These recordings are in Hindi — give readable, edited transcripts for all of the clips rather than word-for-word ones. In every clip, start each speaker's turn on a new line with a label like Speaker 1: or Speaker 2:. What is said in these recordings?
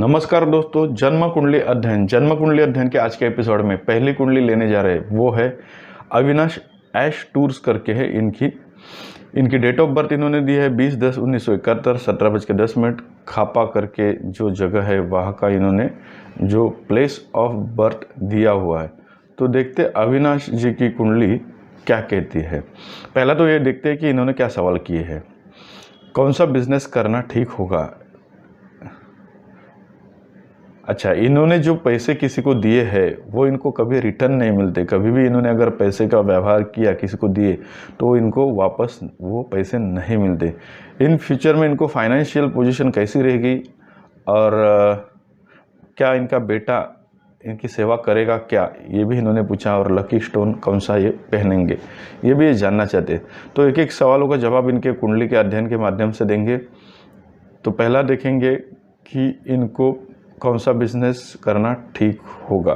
Speaker 1: नमस्कार दोस्तों, जन्म कुंडली अध्ययन के आज के एपिसोड में पहली कुंडली लेने जा रहे हैं। वो है अविनाश ऐश टूर्स करके है। इनकी डेट ऑफ बर्थ इन्होंने दी है 20/10/1971 17:10 खापा करके जो जगह है वहाँ का इन्होंने जो प्लेस ऑफ बर्थ दिया हुआ है। तो देखते अविनाश जी की कुंडली क्या कहती है। पहला तो ये देखते हैं कि इन्होंने क्या सवाल किए हैं। कौन सा बिजनेस करना ठीक होगा। अच्छा, इन्होंने जो पैसे किसी को दिए हैं वो इनको कभी रिटर्न नहीं मिलते। कभी भी इन्होंने अगर पैसे का व्यवहार किया, किसी को दिए, तो इनको वापस वो पैसे नहीं मिलते। इन फ्यूचर में इनको फाइनेंशियल पोजीशन कैसी रहेगी और क्या इनका बेटा इनकी सेवा करेगा क्या, ये भी इन्होंने पूछा। और लकी स्टोन कौन सा ये पहनेंगे, ये भी ये जानना चाहते। तो एक एक सवालों का जवाब इनके कुंडली के अध्ययन के माध्यम से देंगे। तो पहला देखेंगे कि इनको कौन सा बिजनेस करना ठीक होगा।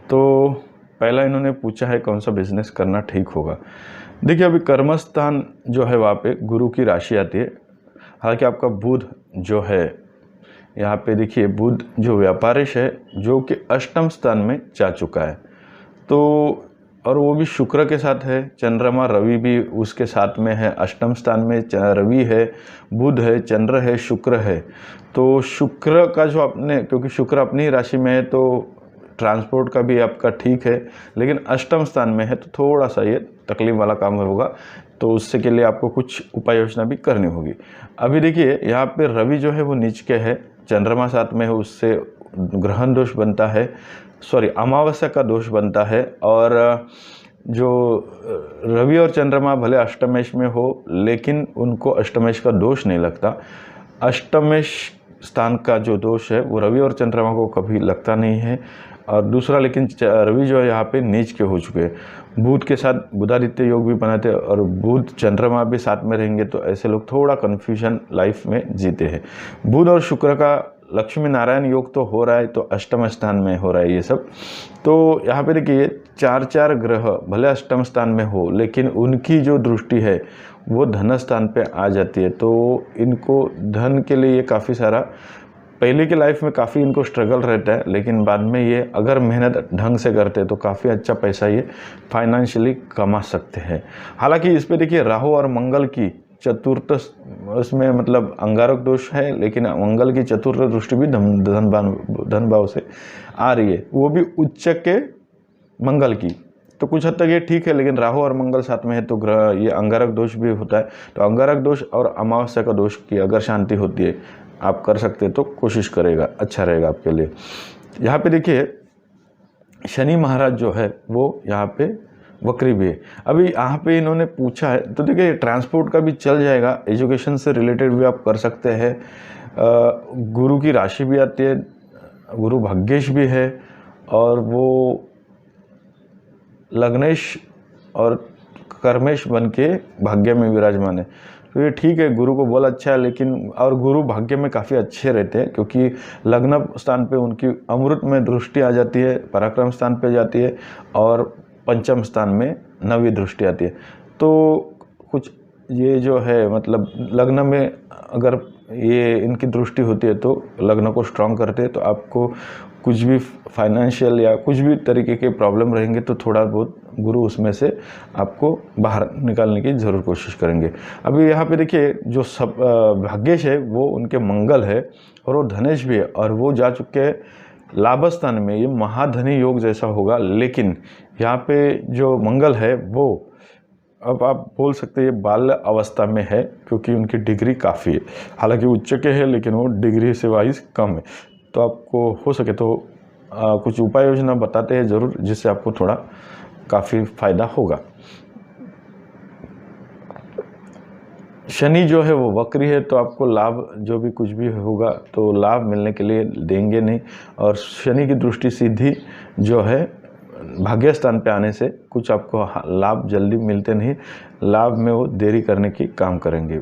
Speaker 1: तो पहला इन्होंने पूछा है कौन सा बिजनेस करना ठीक होगा। देखिए, अभी कर्मस्थान जो है वहाँ पे गुरु की राशि आती है। हालांकि आपका बुध जो है यहाँ पे, देखिए बुध जो व्यापारिश है जो कि अष्टम स्थान में जा चुका है। तो और वो भी शुक्र के साथ है। चंद्रमा रवि भी उसके साथ में है। अष्टम स्थान में रवि है, बुध है, चंद्र है, शुक्र है। तो शुक्र का जो अपने, क्योंकि शुक्र अपनी ही राशि में है तो ट्रांसपोर्ट का भी आपका ठीक है, लेकिन अष्टम स्थान में है तो थोड़ा सा ये तकलीफ वाला काम होगा। तो उससे के लिए आपको कुछ उपाय योजना भी करनी होगी। अभी देखिए यहाँ पे रवि जो है वो नीच के है, चंद्रमा साथ में है, उससे ग्रहण दोष बनता है, अमावस्या का दोष बनता है। और जो रवि और चंद्रमा भले अष्टमेश में हो लेकिन उनको अष्टमेश का दोष नहीं लगता। अष्टमेश स्थान का जो दोष है वो रवि और चंद्रमा को कभी लगता नहीं है। और दूसरा, लेकिन रवि जो है यहाँ पे नीच के हो चुके हैं। बुध के साथ बुधादित्य योग भी बनाते हैं और बुध चंद्रमा भी साथ में रहेंगे, तो ऐसे लोग थोड़ा कन्फ्यूजन लाइफ में जीते हैं। बुध और शुक्र का लक्ष्मी नारायण योग तो हो रहा है, तो अष्टम स्थान में हो रहा है ये सब। तो यहाँ पे देखिए चार ग्रह भले अष्टम स्थान में हो लेकिन उनकी जो दृष्टि है वो धन स्थान पे आ जाती है। तो इनको धन के लिए काफ़ी सारा, पहले की लाइफ में काफ़ी इनको स्ट्रगल रहता है, लेकिन बाद में ये अगर मेहनत ढंग से करते हैं तो काफ़ी अच्छा पैसा ये फाइनेंशियली कमा सकते हैं। हालांकि इस पे देखिए राहु और मंगल की चतुर्थ, उसमें मतलब अंगारक दोष है, लेकिन मंगल की चतुर्थ दृष्टि भी धन भाव से आ रही है, वो भी उच्च के मंगल की। तो कुछ हद तक ये ठीक है, लेकिन राहु और मंगल साथ में है तो ग्रह ये अंगारक दोष भी होता है। तो अंगारक दोष और अमावस्या का दोष की अगर शांति होती है, आप कर सकते हैं तो कोशिश करेगा, अच्छा रहेगा आपके लिए। यहाँ पे देखिए शनि महाराज जो है वो यहाँ पे वक्री भी है। अभी यहाँ पे इन्होंने पूछा है, तो देखिए ट्रांसपोर्ट का भी चल जाएगा, एजुकेशन से रिलेटेड भी आप कर सकते हैं। गुरु की राशि भी आती है, गुरु भाग्येश भी है, और वो लग्नेश और कर्मेश बन के भाग्य में विराजमान है। तो ये ठीक है, गुरु को बोल अच्छा है, लेकिन और गुरु भाग्य में काफ़ी अच्छे रहते हैं क्योंकि लग्न स्थान पे उनकी अमृत में दृष्टि आ जाती है, पराक्रम स्थान पे जाती है, और पंचम स्थान में नवी दृष्टि आती है। तो कुछ ये जो है मतलब लग्न में अगर ये इनकी दृष्टि होती है तो लग्न को स्ट्रांग करते हैं, तो आपको कुछ भी फाइनेंशियल या कुछ भी तरीके के प्रॉब्लम रहेंगे तो थोड़ा बहुत गुरु उसमें से आपको बाहर निकालने की ज़रूर कोशिश करेंगे। अभी यहाँ पे देखिए जो सब भाग्येश है वो उनके मंगल है और वो धनेश भी है, और वो जा चुके हैं लाभ स्थान में। ये महाधनी योग जैसा होगा, लेकिन यहाँ पे जो मंगल है वो अब आप बोल सकते हैं बाल्य अवस्था में है, क्योंकि उनकी डिग्री काफ़ी है। हालांकि उच्च के है लेकिन वो डिग्री से वाइज कम है। तो आपको हो सके तो कुछ उपाय योजना बताते हैं ज़रूर, जिससे आपको थोड़ा काफ़ी फायदा होगा। शनि जो है वो वक्री है, तो आपको लाभ जो भी कुछ भी होगा तो लाभ मिलने के लिए देंगे नहीं। और शनि की दृष्टि सीधी जो है भाग्य स्थान पे आने से कुछ आपको लाभ जल्दी मिलते नहीं, लाभ में वो देरी करने की काम करेंगे।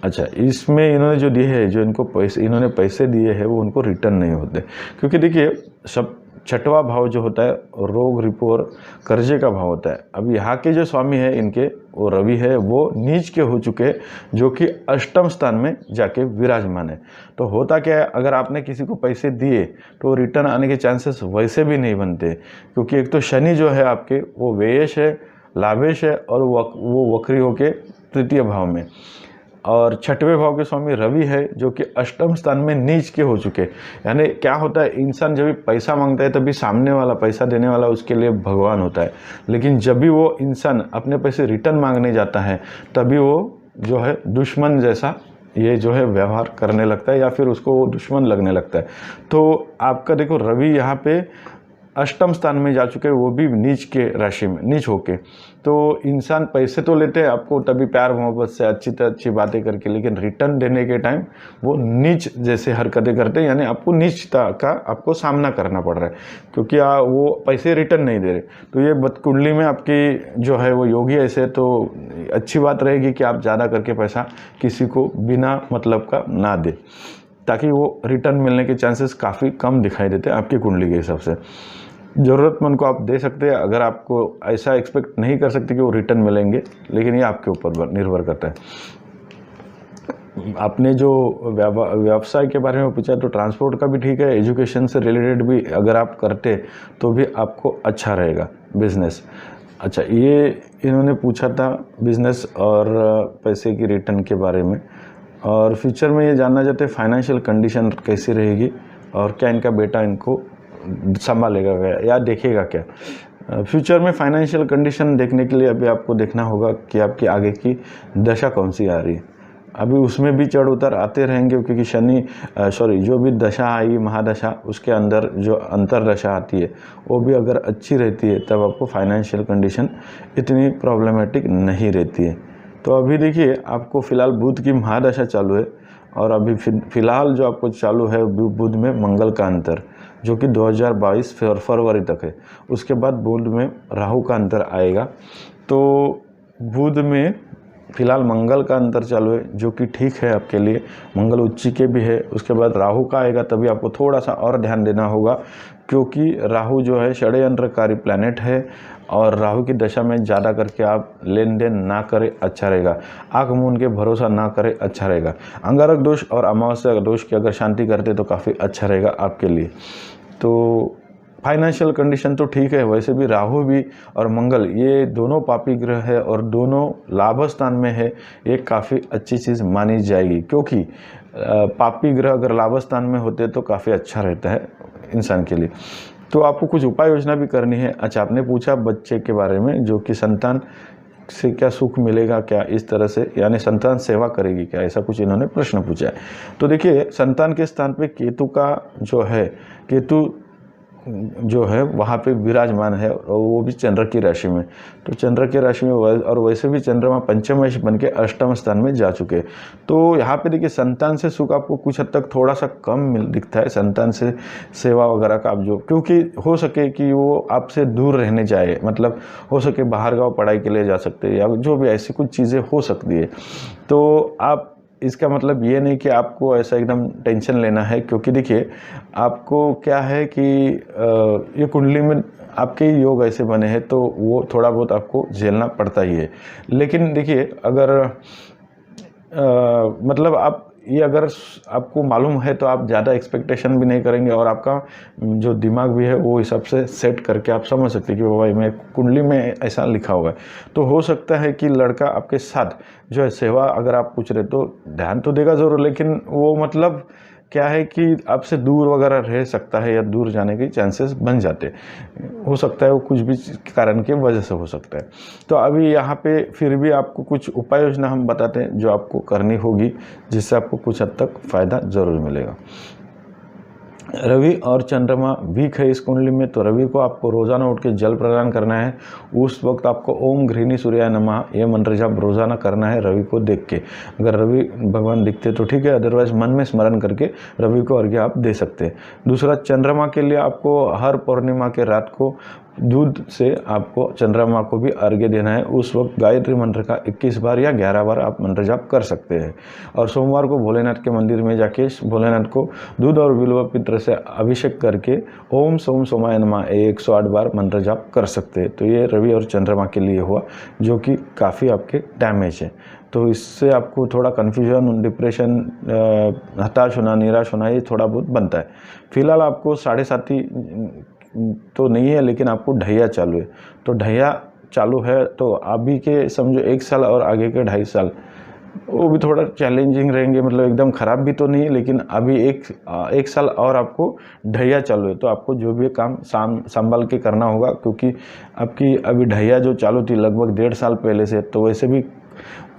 Speaker 1: अच्छा, इसमें इन्होंने जो दिए है, जो इन्होंने पैसे दिए हैं वो उनको रिटर्न नहीं होते, क्योंकि देखिए सब छठवां भाव जो होता है रोग, रिपू और कर्जे का भाव होता है। अब यहाँ के जो स्वामी है इनके वो रवि है, वो नीच के हो चुके जो कि अष्टम स्थान में जाके विराजमान है। तो होता क्या है, अगर आपने किसी को पैसे दिए तो रिटर्न आने के चांसेस वैसे भी नहीं बनते, क्योंकि एक तो शनि जो है आपके वो व्ययश है, लाभेश है, और वो वक्री होके तृतीय भाव में, और छठवें भाव के स्वामी रवि है जो कि अष्टम स्थान में नीच के हो चुके। यानी क्या होता है, इंसान जब भी पैसा मांगता है तभी सामने वाला पैसा देने वाला उसके लिए भगवान होता है, लेकिन जब भी वो इंसान अपने पैसे रिटर्न मांगने जाता है तभी वो जो है दुश्मन जैसा ये जो है व्यवहार करने लगता है, या फिर उसको वो दुश्मन लगने लगता है। तो आपका देखो रवि यहाँ पे अष्टम स्थान में जा चुके हैं, वो भी नीच के राशि में, नीच होके। तो इंसान पैसे तो लेते हैं आपको तभी प्यार मोहब्बत से अच्छी बातें करके, लेकिन रिटर्न देने के टाइम वो नीच जैसे हरकतें करते हैं, यानी आपको नीचता का आपको सामना करना पड़ रहा है, क्योंकि वो पैसे रिटर्न नहीं दे रहे। तो ये कुंडली में आपकी जो है वो योगी ऐसे, तो अच्छी बात रहेगी कि आप ज़्यादा करके पैसा किसी को बिना मतलब का ना दे, ताकि वो रिटर्न मिलने के चांसेस काफ़ी कम दिखाई देते हैं आपकी कुंडली के हिसाब से। ज़रूरतमंद को आप दे सकते हैं, अगर आपको ऐसा एक्सपेक्ट नहीं कर सकते कि वो रिटर्न मिलेंगे, लेकिन ये आपके ऊपर निर्भर करता है। आपने जो व्यवसाय के बारे में पूछा, तो ट्रांसपोर्ट का भी ठीक है, एजुकेशन से रिलेटेड भी अगर आप करते तो भी आपको अच्छा रहेगा बिजनेस। अच्छा, ये इन्होंने पूछा था बिजनेस और पैसे की रिटर्न के बारे में, और फ्यूचर में ये जानना चाहते हैं फाइनेंशियल कंडीशन कैसी रहेगी और क्या इनका बेटा इनको संभालेगा या देखेगा क्या। फ्यूचर में फाइनेंशियल कंडीशन देखने के लिए अभी आपको देखना होगा कि आपकी आगे की दशा कौन सी आ रही है। अभी उसमें भी चढ़ उतर आते रहेंगे, क्योंकि शनि जो भी दशा आई महादशा, उसके अंदर जो अंतर दशा आती है वो भी अगर अच्छी रहती है तब आपको फाइनेंशियल कंडीशन इतनी प्रॉब्लमेटिक नहीं रहती है। तो अभी देखिए आपको फ़िलहाल बुध की महादशा चालू है, और अभी फ़िलहाल जो आपको चालू है बुध में मंगल का अंतर, जो कि 2022 फरवरी तक है। उसके बाद बुध में राहु का अंतर आएगा। तो बुध में फ़िलहाल मंगल का अंतर चालू है, जो कि ठीक है आपके लिए, मंगल उच्च के भी है। उसके बाद राहु का आएगा, तभी आपको थोड़ा सा और ध्यान देना होगा, क्योंकि राहु जो है षड्यंत्रकारी प्लैनेट है, और राहु की दशा में ज़्यादा करके आप लेन देन ना करें, अच्छा रहेगा। आँख मूंद के भरोसा ना करें, अच्छा रहेगा। अंगारक दोष और अमावस्या दोष की अगर शांति करते तो काफ़ी अच्छा रहेगा आपके लिए। तो फाइनेंशियल कंडीशन तो ठीक है, वैसे भी राहु भी और मंगल ये दोनों पापी ग्रह है और दोनों लाभ स्थान में है, ये काफ़ी अच्छी चीज़ मानी जाएगी, क्योंकि पापी ग्रह अगर लाभ स्थान में होते तो काफ़ी अच्छा रहता है इंसान के लिए। तो आपको कुछ उपाय योजना भी करनी है। अच्छा, आपने पूछा बच्चे के बारे में, जो कि संतान से क्या सुख मिलेगा क्या, इस तरह से, यानी संतान सेवा करेगी क्या, ऐसा कुछ इन्होंने प्रश्न पूछा है। तो देखिए संतान के स्थान पे केतु का जो है, केतु जो है वहाँ पे विराजमान है, और वो भी चंद्र की राशि में। तो चंद्र की राशि में और वैसे भी चंद्रमा पंचमेश बन के अष्टम स्थान में जा चुके। तो यहाँ पे देखिए संतान से सुख आपको कुछ हद तक थोड़ा सा कम दिखता है। संतान से सेवा वगैरह का आप जो, क्योंकि हो सके कि वो आपसे दूर रहने जाए, मतलब हो सके बाहर गाँव पढ़ाई के लिए जा सकते हैं, या जो भी ऐसी कुछ चीज़ें हो सकती है। तो आप, इसका मतलब ये नहीं कि आपको ऐसा एकदम टेंशन लेना है, क्योंकि देखिए आपको क्या है कि ये कुंडली में आपके योग ऐसे बने हैं, तो वो थोड़ा बहुत आपको झेलना पड़ता ही है। लेकिन देखिए अगर मतलब आप ये अगर आपको मालूम है तो आप ज़्यादा एक्सपेक्टेशन भी नहीं करेंगे, और आपका जो दिमाग भी है वो हिसाब से सेट करके आप समझ सकते हैं कि भाई मैं कुंडली में ऐसा लिखा हुआ है। तो हो सकता है कि लड़का आपके साथ जो है सेवा, अगर आप पूछ रहे तो ध्यान तो देगा ज़रूर, लेकिन वो मतलब क्या है कि आपसे दूर वगैरह रह सकता है, या दूर जाने के चांसेस बन जाते हो सकता है, वो कुछ भी कारण की वजह से हो सकता है। तो अभी यहाँ पे फिर भी आपको कुछ उपाय योजना हम बताते हैं जो आपको करनी होगी, जिससे आपको कुछ हद तक फ़ायदा ज़रूर मिलेगा। रवि और चंद्रमा वीक है इस कुंडली में, तो रवि को आपको रोज़ाना उठ के जल प्रदान करना है। उस वक्त आपको ओम गृहिणी सूर्याय नमः ये मंत्र जाप रोज़ाना करना है रवि को देख के। अगर रवि भगवान दिखते तो ठीक है, अदरवाइज मन में स्मरण करके रवि को अर्घ्य आप दे सकते हैं। दूसरा, चंद्रमा के लिए आपको हर पूर्णिमा के रात को दूध से आपको चंद्रमा को भी अर्घ्य देना है। उस वक्त गायत्री मंत्र का 21 बार या 11 बार आप मंत्र जाप कर सकते हैं। और सोमवार को भोलेनाथ के मंदिर में जाके भोलेनाथ को दूध और बिल्व पत्र से अभिषेक करके ओम सोम सोमाय नमः 108 बार मंत्र जाप कर सकते हैं। तो ये रवि और चंद्रमा के लिए हुआ, जो कि काफ़ी आपके डैमेज है। तो इससे आपको थोड़ा कन्फ्यूजन, डिप्रेशन, हताश होना, निराश होना, ये थोड़ा बहुत बनता है। फिलहाल आपको 7.5 तो नहीं है, लेकिन आपको ढैया चालू है। तो ढैया चालू है तो अभी के समझो 1 साल और आगे के 2.5 साल वो भी थोड़ा चैलेंजिंग रहेंगे। मतलब एकदम ख़राब भी तो नहीं, लेकिन अभी एक साल और आपको ढैया चालू है। तो आपको जो भी काम संभाल के करना होगा, क्योंकि आपकी अभी ढैया जो चालू थी लगभग 1.5 साल पहले से, तो वैसे भी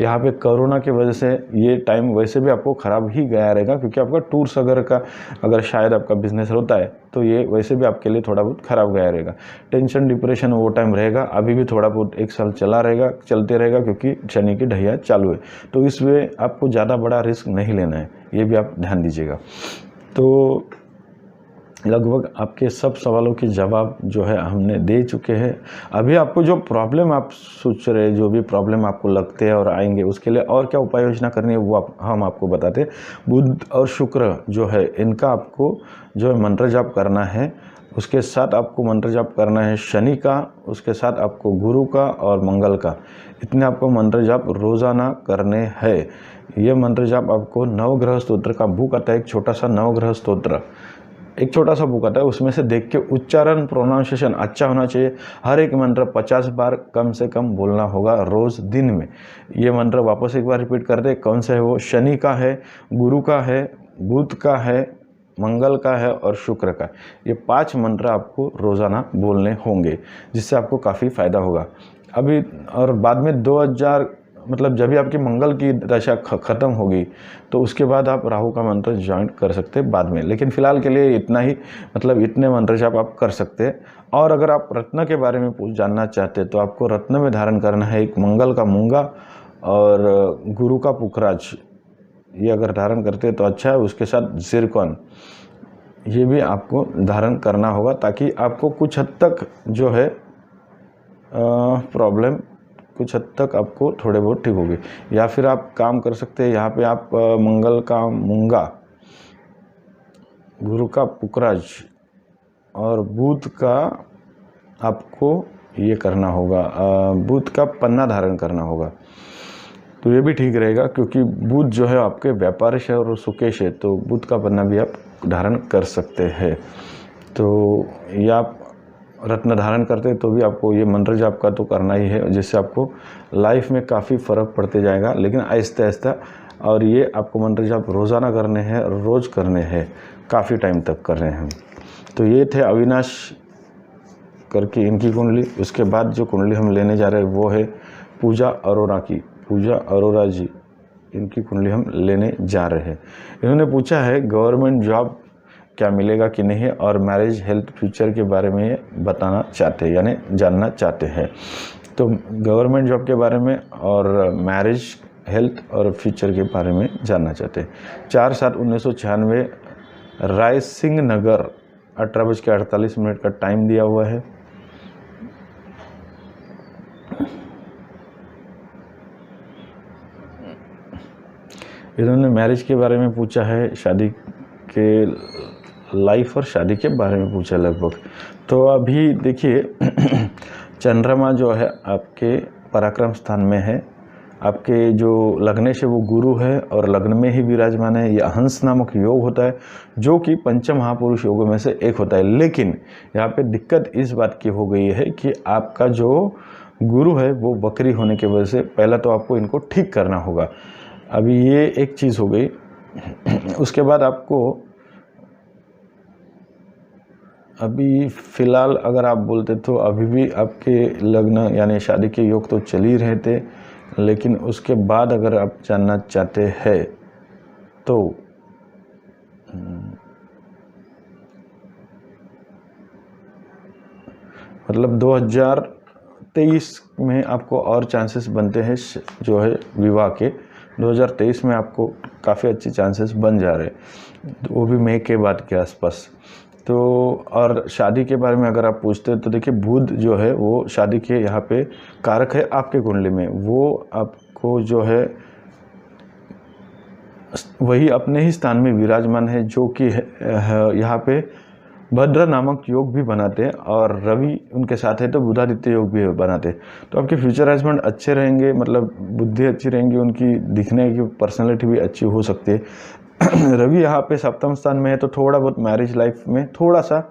Speaker 1: यहाँ पे कोरोना की वजह से ये टाइम वैसे भी आपको ख़राब ही गया रहेगा। क्योंकि आपका टूर्स अगर शायद आपका बिजनेस होता है तो ये वैसे भी आपके लिए थोड़ा बहुत ख़राब गया रहेगा। टेंशन, डिप्रेशन वो टाइम रहेगा, अभी भी थोड़ा बहुत 1 साल चलते रहेगा, क्योंकि शनि की ढैया चालू है। तो इस वे आपको ज़्यादा बड़ा रिस्क नहीं लेना है, ये भी आप ध्यान दीजिएगा। तो लगभग आपके सब सवालों के जवाब जो है हमने दे चुके हैं। अभी आपको जो प्रॉब्लम आप सोच रहे हैं, जो भी प्रॉब्लम आपको लगते हैं और आएंगे, उसके लिए और क्या उपाय योजना करनी है वो हम आपको बताते हैं। बुध और शुक्र जो है, इनका आपको जो है मंत्र जाप करना है। उसके साथ आपको मंत्र जाप करना है शनि का, उसके साथ आपको गुरु का और मंगल का। इतने आपको मंत्र जाप रोज़ाना करने हैं। ये मंत्र जाप आपको नवग्रह स्तोत्र का बुक आता है, एक छोटा सा नवग्रह स्तोत्र, एक छोटा सा बुक आता है, उसमें से देख के उच्चारण, प्रोनाउंसिएशन अच्छा होना चाहिए। हर एक मंत्र 50 बार कम से कम बोलना होगा रोज़ दिन में। ये मंत्र वापस एक बार रिपीट करते हैं। कौन सा है वो? शनि का है, गुरु का है, बुध का है, मंगल का है और शुक्र का। ये 5 मंत्र आपको रोज़ाना बोलने होंगे, जिससे आपको काफ़ी फ़ायदा होगा। अभी और बाद में 2000 मतलब जब भी आपकी मंगल की दशा ख़त्म होगी तो उसके बाद आप राहु का मंत्र ज्वाइन कर सकते हैं बाद में। लेकिन फ़िलहाल के लिए इतना ही, मतलब इतने मंत्र जाप आप कर सकते हैं। और अगर आप रत्न के बारे में जानना चाहते हैं तो आपको रत्न में धारण करना है एक मंगल का मूंगा और गुरु का पुखराज। ये अगर धारण करते हैं तो अच्छा है। उसके साथ ज़िरकॉन, ये भी आपको धारण करना होगा, ताकि आपको कुछ हद तक जो है प्रॉब्लम कुछ हद तक आपको थोड़े बहुत ठीक होगी। या फिर आप काम कर सकते हैं, यहाँ पे आप मंगल का मूंगा, गुरु का पुखराज और बुध का आपको ये करना होगा, बुध का पन्ना धारण करना होगा। तो ये भी ठीक रहेगा, क्योंकि बुध जो है आपके व्यापारिश है और सुकेश है, तो बुध का पन्ना भी आप धारण कर सकते हैं। तो या आप रत्न धारण करते हैं तो भी आपको ये मंत्र जाप का तो करना ही है, जिससे आपको लाइफ में काफ़ी फ़र्क पड़ते जाएगा, लेकिन आहिस्ता आहिस्ता। और ये आपको मंत्र जाप रोज़ाना करने हैं, रोज़ करने हैं, काफ़ी टाइम तक कर रहे हैं। तो ये थे अविनाश करके इनकी कुंडली। उसके बाद जो कुंडली हम लेने जा रहे हैं वो है पूजा अरोरा की। पूजा अरोरा जी, इनकी कुंडली हम लेने जा रहे हैं। इन्होंने पूछा है गवर्नमेंट जॉब क्या मिलेगा कि नहीं, और मैरिज, हेल्थ, फ्यूचर के बारे में बताना चाहते हैं, यानी जानना चाहते हैं। तो गवर्नमेंट जॉब के बारे में और मैरिज, हेल्थ और फ्यूचर के बारे में जानना चाहते हैं। 4/7/1996 राय सिंह नगर 18:48 का टाइम दिया हुआ है। इन्होंने मैरिज के बारे में पूछा है, शादी के लाइफ और शादी के बारे में पूछा लगभग। तो अभी देखिए चंद्रमा जो है आपके पराक्रम स्थान में है, आपके जो लग्नेश है वो गुरु है और लग्न में ही विराजमान है। यह हंस नामक योग होता है, जो कि पंच महापुरुष योगों में से एक होता है। लेकिन यहाँ पे दिक्कत इस बात की हो गई है कि आपका जो गुरु है वो बकरी होने की वजह से पहला तो आपको इनको ठीक करना होगा। अभी ये एक चीज़ हो गई। उसके बाद आपको अभी फ़िलहाल अगर आप बोलते तो अभी भी आपके लग्न यानी शादी के योग तो चल ही रहे थे, लेकिन उसके बाद अगर आप जानना चाहते हैं तो मतलब 2023 में आपको और चांसेस बनते हैं जो है विवाह के। 2023 में आपको काफ़ी अच्छे चांसेस बन जा रहे हैं, तो वो भी मई के बाद के आसपास। तो और शादी के बारे में अगर आप पूछते हैं तो देखिए बुध जो है वो शादी के यहाँ पे कारक है आपके कुंडली में, वो आपको जो है वही अपने ही स्थान में विराजमान है, जो कि यहाँ पे भद्र नामक योग भी बनाते हैं, और रवि उनके साथ है तो बुधादित्य योग भी बनाते हैं। तो आपके फ्यूचर हस्बैंड अच्छे रहेंगे, मतलब बुद्धि अच्छी रहेंगी, उनकी दिखने की पर्सनैलिटी भी अच्छी हो सकती है। रवि यहाँ पे सप्तम स्थान में है तो थोड़ा बहुत मैरिज लाइफ में थोड़ा सा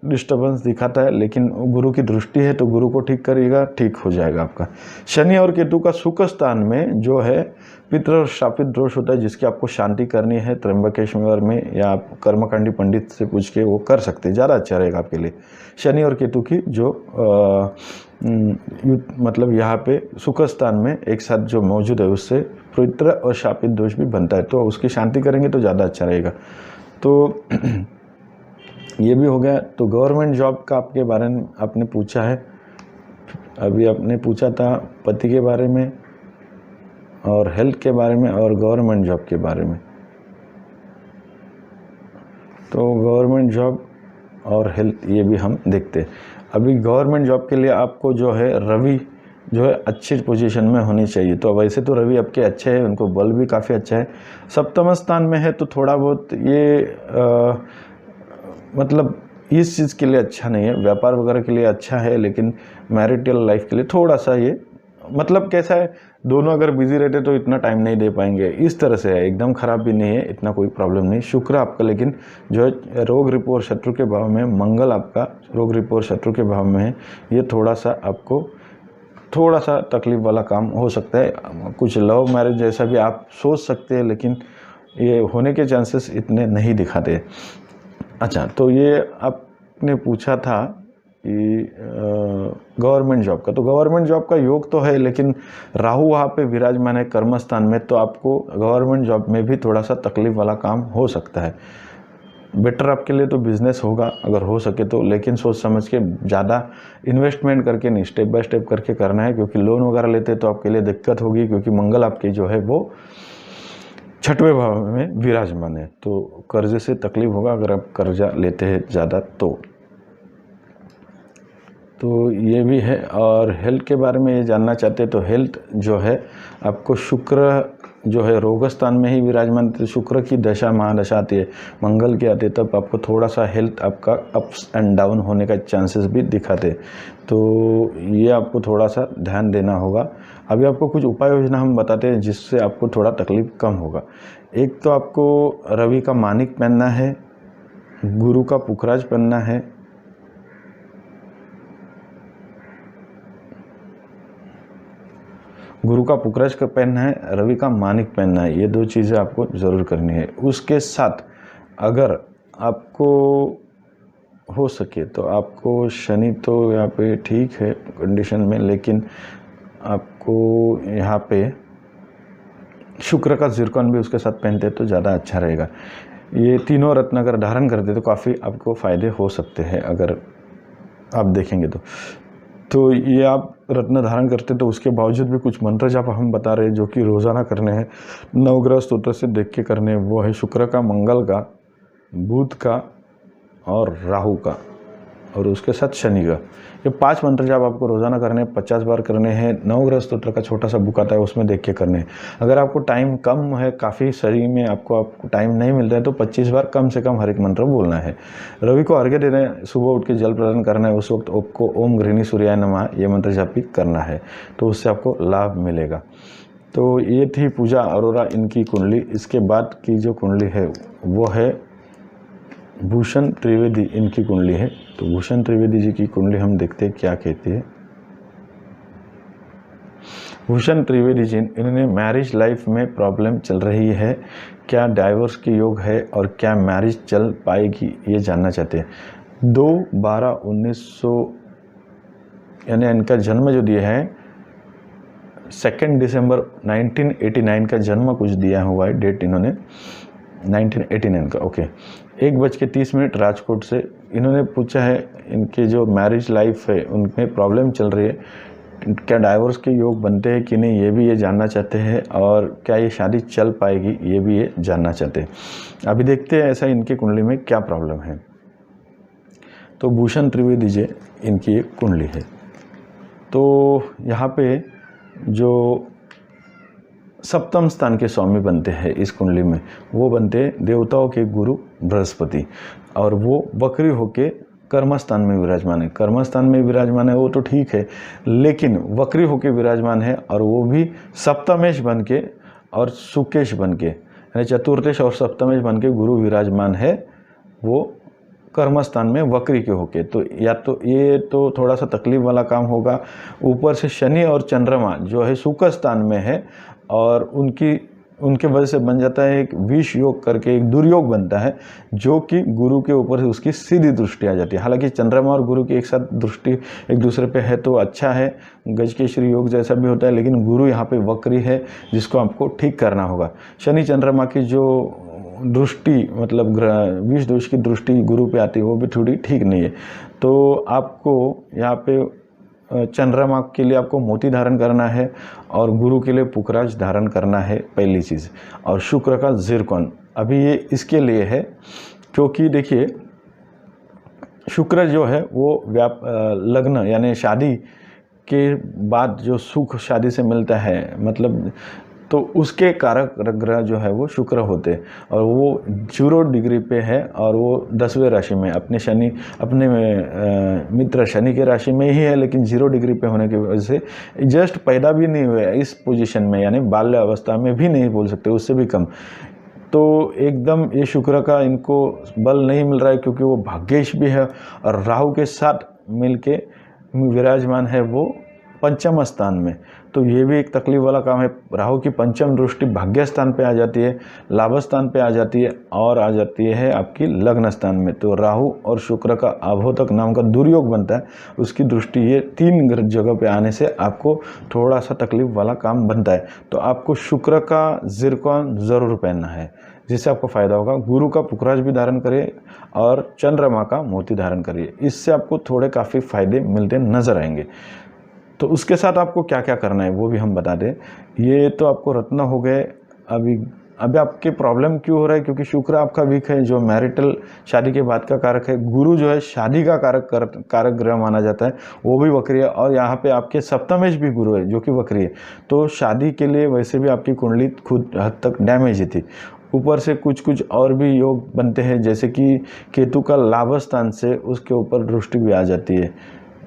Speaker 1: डिस्टर्बेंस दिखाता है, लेकिन गुरु की दृष्टि है तो गुरु को ठीक करिएगा, ठीक हो जाएगा आपका। शनि और केतु का सुख स्थान में जो है पितृ और शापित दोष होता है, जिसकी आपको शांति करनी है त्र्यंबकेश्वर में, या आप कर्मकांडी पंडित से पूछ के वो कर सकते हैं, ज़्यादा अच्छा रहेगा आपके लिए। शनि और केतु की जो मतलब यहाँ पे सुख स्थान में एक साथ जो मौजूद है, उससे पितृ और शापित दोष भी बनता है, तो उसकी शांति करेंगे तो ज़्यादा अच्छा रहेगा। तो ये भी हो गया। तो गवर्नमेंट जॉब का आपके बारे में आपने पूछा है, अभी आपने पूछा था पति के बारे में और हेल्थ के बारे में और गवर्नमेंट जॉब के बारे में। तो गवर्नमेंट जॉब और हेल्थ ये भी हम देखते हैं। अभी गवर्नमेंट जॉब के लिए आपको जो है रवि जो है अच्छी पोजीशन में होनी चाहिए। तो वैसे तो रवि आपके अच्छे हैं, उनको बल भी काफ़ी अच्छा है, सप्तम स्थान में है, तो थोड़ा बहुत ये मतलब इस चीज़ के लिए अच्छा नहीं है, व्यापार वगैरह के लिए अच्छा है, लेकिन मैरिटल लाइफ के लिए थोड़ा सा ये मतलब कैसा है, दोनों अगर बिजी रहते तो इतना टाइम नहीं दे पाएंगे, इस तरह से है। एकदम ख़राब भी नहीं है, इतना कोई प्रॉब्लम नहीं। शुक्र आपका लेकिन जो है रोग रिपो और शत्रु के भाव में, मंगल आपका रोग रिपो और शत्रु के भाव में है, ये थोड़ा सा आपको थोड़ा सा तकलीफ वाला काम हो सकता है। कुछ लव मैरिज जैसा भी आप सोच सकते हैं, लेकिन ये होने के चांसेस इतने नहीं दिखाते। अच्छा, तो ये आपने पूछा था कि गवर्नमेंट जॉब का, तो गवर्नमेंट जॉब का योग तो है, लेकिन राहु वहाँ पे विराजमान है कर्म स्थान में, तो आपको गवर्नमेंट जॉब में भी थोड़ा सा तकलीफ वाला काम हो सकता है। बेटर आपके लिए तो बिजनेस होगा अगर हो सके तो, लेकिन सोच समझ के ज़्यादा इन्वेस्टमेंट करके नहीं, स्टेप बाय स्टेप करके करना है, क्योंकि लोन वगैरह लेते तो आपके लिए दिक्कत होगी, क्योंकि मंगल आपके जो है वो छठवें भाव में विराजमान है, तो कर्जे से तकलीफ होगा अगर आप कर्जा लेते हैं ज़्यादा तो ये भी है। और हेल्थ के बारे में ये जानना चाहते हैं तो हेल्थ जो है आपको शुक्र जो है रोग स्थान में ही विराजमान, तो शुक्र की दशा महादशा आती है, मंगल की आती है, तब आपको थोड़ा सा हेल्थ आपका अप्स एंड डाउन होने का चांसेस भी दिखाते, तो ये आपको थोड़ा सा ध्यान देना होगा। अभी आपको कुछ उपाय योजना हम बताते हैं जिससे आपको थोड़ा तकलीफ कम होगा। एक तो आपको रवि का मानिक पहनना है, गुरु का पुखराज पहनना है, गुरु का पुखराज का पहनना है, रवि का मानिक पहनना है, ये दो चीज़ें आपको ज़रूर करनी है। उसके साथ अगर आपको हो सके तो आपको शनि तो यहाँ पे ठीक है कंडीशन में, लेकिन आपको यहाँ पे शुक्र का जिरकॉन भी उसके साथ पहनते तो ज़्यादा अच्छा रहेगा। ये तीनों रत्न अगर धारण करते तो काफ़ी आपको फ़ायदे हो सकते हैं अगर आप देखेंगे तो ये आप रत्न धारण करते तो उसके बावजूद भी कुछ मंत्र जाप हम बता रहे हैं जो कि रोज़ाना करने हैं, नवग्रह स्तोत्र से देख के करने हैं। वो है शुक्र का, मंगल का, बुध का और राहु का, और उसके साथ शनि का। ये 5 मंत्र जाप आपको रोज़ाना करने हैं, 50 बार करने हैं। नवग्रह स्तोत्र का छोटा सा बुक आता है, उसमें देख के करने हैं। अगर आपको टाइम कम है, काफ़ी शरीर में आपको टाइम नहीं मिलता है, तो 25 बार कम से कम हर एक मंत्र बोलना है। रवि को अर्घ्य देना है, सुबह उठ के जल प्रदान करना है, उस वक्त आपको ओम गृहिणी सूर्याय नमः ये मंत्र जाप भी करना है, तो उससे आपको लाभ मिलेगा। तो ये थी पूजा अरोरा इनकी कुंडली। इसके बाद की जो कुंडली है वो है भूषण त्रिवेदी, इनकी कुंडली है। तो भूषण त्रिवेदी जी की कुंडली हम देखते हैं क्या कहती है। भूषण त्रिवेदी जी, इन्होंने मैरिज लाइफ में प्रॉब्लम चल रही है, क्या डाइवोर्स की योग है और क्या मैरिज चल पाएगी, ये जानना चाहते हैं। 2/12/1900 यानी इनका जन्म जो दिया है 2 दिसंबर 1989 का जन्म कुछ दिया हुआ है, डेट इन्होंने 1989 का। ओके, 1:30 राजकोट से इन्होंने पूछा है इनके जो मैरिज लाइफ है उनमें प्रॉब्लम चल रही है, क्या डाइवोर्स के योग बनते हैं कि नहीं, ये भी ये जानना चाहते हैं, और क्या ये शादी चल पाएगी, ये भी ये जानना चाहते हैं। अभी देखते हैं ऐसा इनकी कुंडली में क्या प्रॉब्लम है। तो भूषण त्रिवेदी जी इनकी एक कुंडली है। तो यहाँ पे जो सप्तम स्थान के स्वामी बनते हैं इस कुंडली में, वो बनते हैं देवताओं के गुरु बृहस्पति, और वो वक्री होके कर्मस्थान में विराजमान है। कर्मस्थान में विराजमान है वो तो ठीक है, लेकिन वक्री होके विराजमान है, और वो भी सप्तमेश बन के और सुकेश बन के, यानी चतुर्थेश और सप्तमेश बन के गुरु विराजमान है वो कर्मस्थान में वक्री के होके। तो या तो ये तो थोड़ा सा तकलीफ वाला काम होगा। ऊपर से शनि और चंद्रमा जो है सुख स्थान में है, और उनके वजह से बन जाता है एक विष योग करके एक दुर्योग बनता है, जो कि गुरु के ऊपर से उसकी सीधी दृष्टि आ जाती है। हालांकि चंद्रमा और गुरु की एक साथ दृष्टि एक दूसरे पे है तो अच्छा है, गजकेसरी योग जैसा भी होता है, लेकिन गुरु यहाँ पे वक्री है जिसको आपको ठीक करना होगा। शनि चंद्रमा की जो दृष्टि, मतलब ग्रह विष दोष की दृष्टि गुरु पे आती है, वो भी थोड़ी ठीक नहीं है। तो आपको यहाँ पे चंद्रमा के लिए आपको मोती धारण करना है, और गुरु के लिए पुखराज धारण करना है, पहली चीज़। और शुक्र का जिरकॉन, अभी ये इसके लिए है क्योंकि देखिए शुक्र जो है वो लग्न यानी शादी के बाद जो सुख शादी से मिलता है, मतलब तो उसके कारक ग्रह जो है वो शुक्र होते हैं, और वो 0 डिग्री पे है, और वो 10वें राशि में अपने मित्र शनि के राशि में ही है, लेकिन 0 डिग्री पे होने की वजह से जस्ट पैदा भी नहीं हुए इस पोजीशन में, यानी बाल्य अवस्था में भी नहीं बोल सकते, उससे भी कम। तो एकदम ये शुक्र का इनको बल नहीं मिल रहा है, क्योंकि वो भाग्येश भी है, और राहु के साथ मिलके विराजमान है वो पंचम स्थान में। तो ये भी एक तकलीफ वाला काम है। राहु की पंचम दृष्टि भाग्य स्थान पे आ जाती है, लाभ स्थान पे आ जाती है, और आ जाती है आपकी लग्न स्थान में। तो राहु और शुक्र का अभोतक नाम का दुर्योग बनता है, उसकी दृष्टि ये 3 जगह पे आने से आपको थोड़ा सा तकलीफ वाला काम बनता है। तो आपको शुक्र का जिरकॉन ज़रूर पहनना है, जिससे आपको फ़ायदा होगा। गुरु का पुखराज भी धारण करिए, और चंद्रमा का मोती धारण करिए, इससे आपको थोड़े काफ़ी फ़ायदे मिलते नज़र आएंगे। तो उसके साथ आपको क्या क्या करना है वो भी हम बता दें। ये तो आपको रत्न हो गए। अभी आपके प्रॉब्लम क्यों हो रहा है, क्योंकि शुक्र आपका वीक है, जो मैरिटल शादी के बाद का कारक है। गुरु जो है शादी का कारक ग्रह माना जाता है, वो भी वक्री है, और यहाँ पे आपके सप्तमेश भी गुरु है जो कि वक्री है। तो शादी के लिए वैसे भी आपकी कुंडली खुद हद तक डैमेज ही थी। ऊपर से कुछ और भी योग बनते हैं, जैसे कि केतु का लाभ स्थान से उसके ऊपर दृष्टि भी आ जाती है।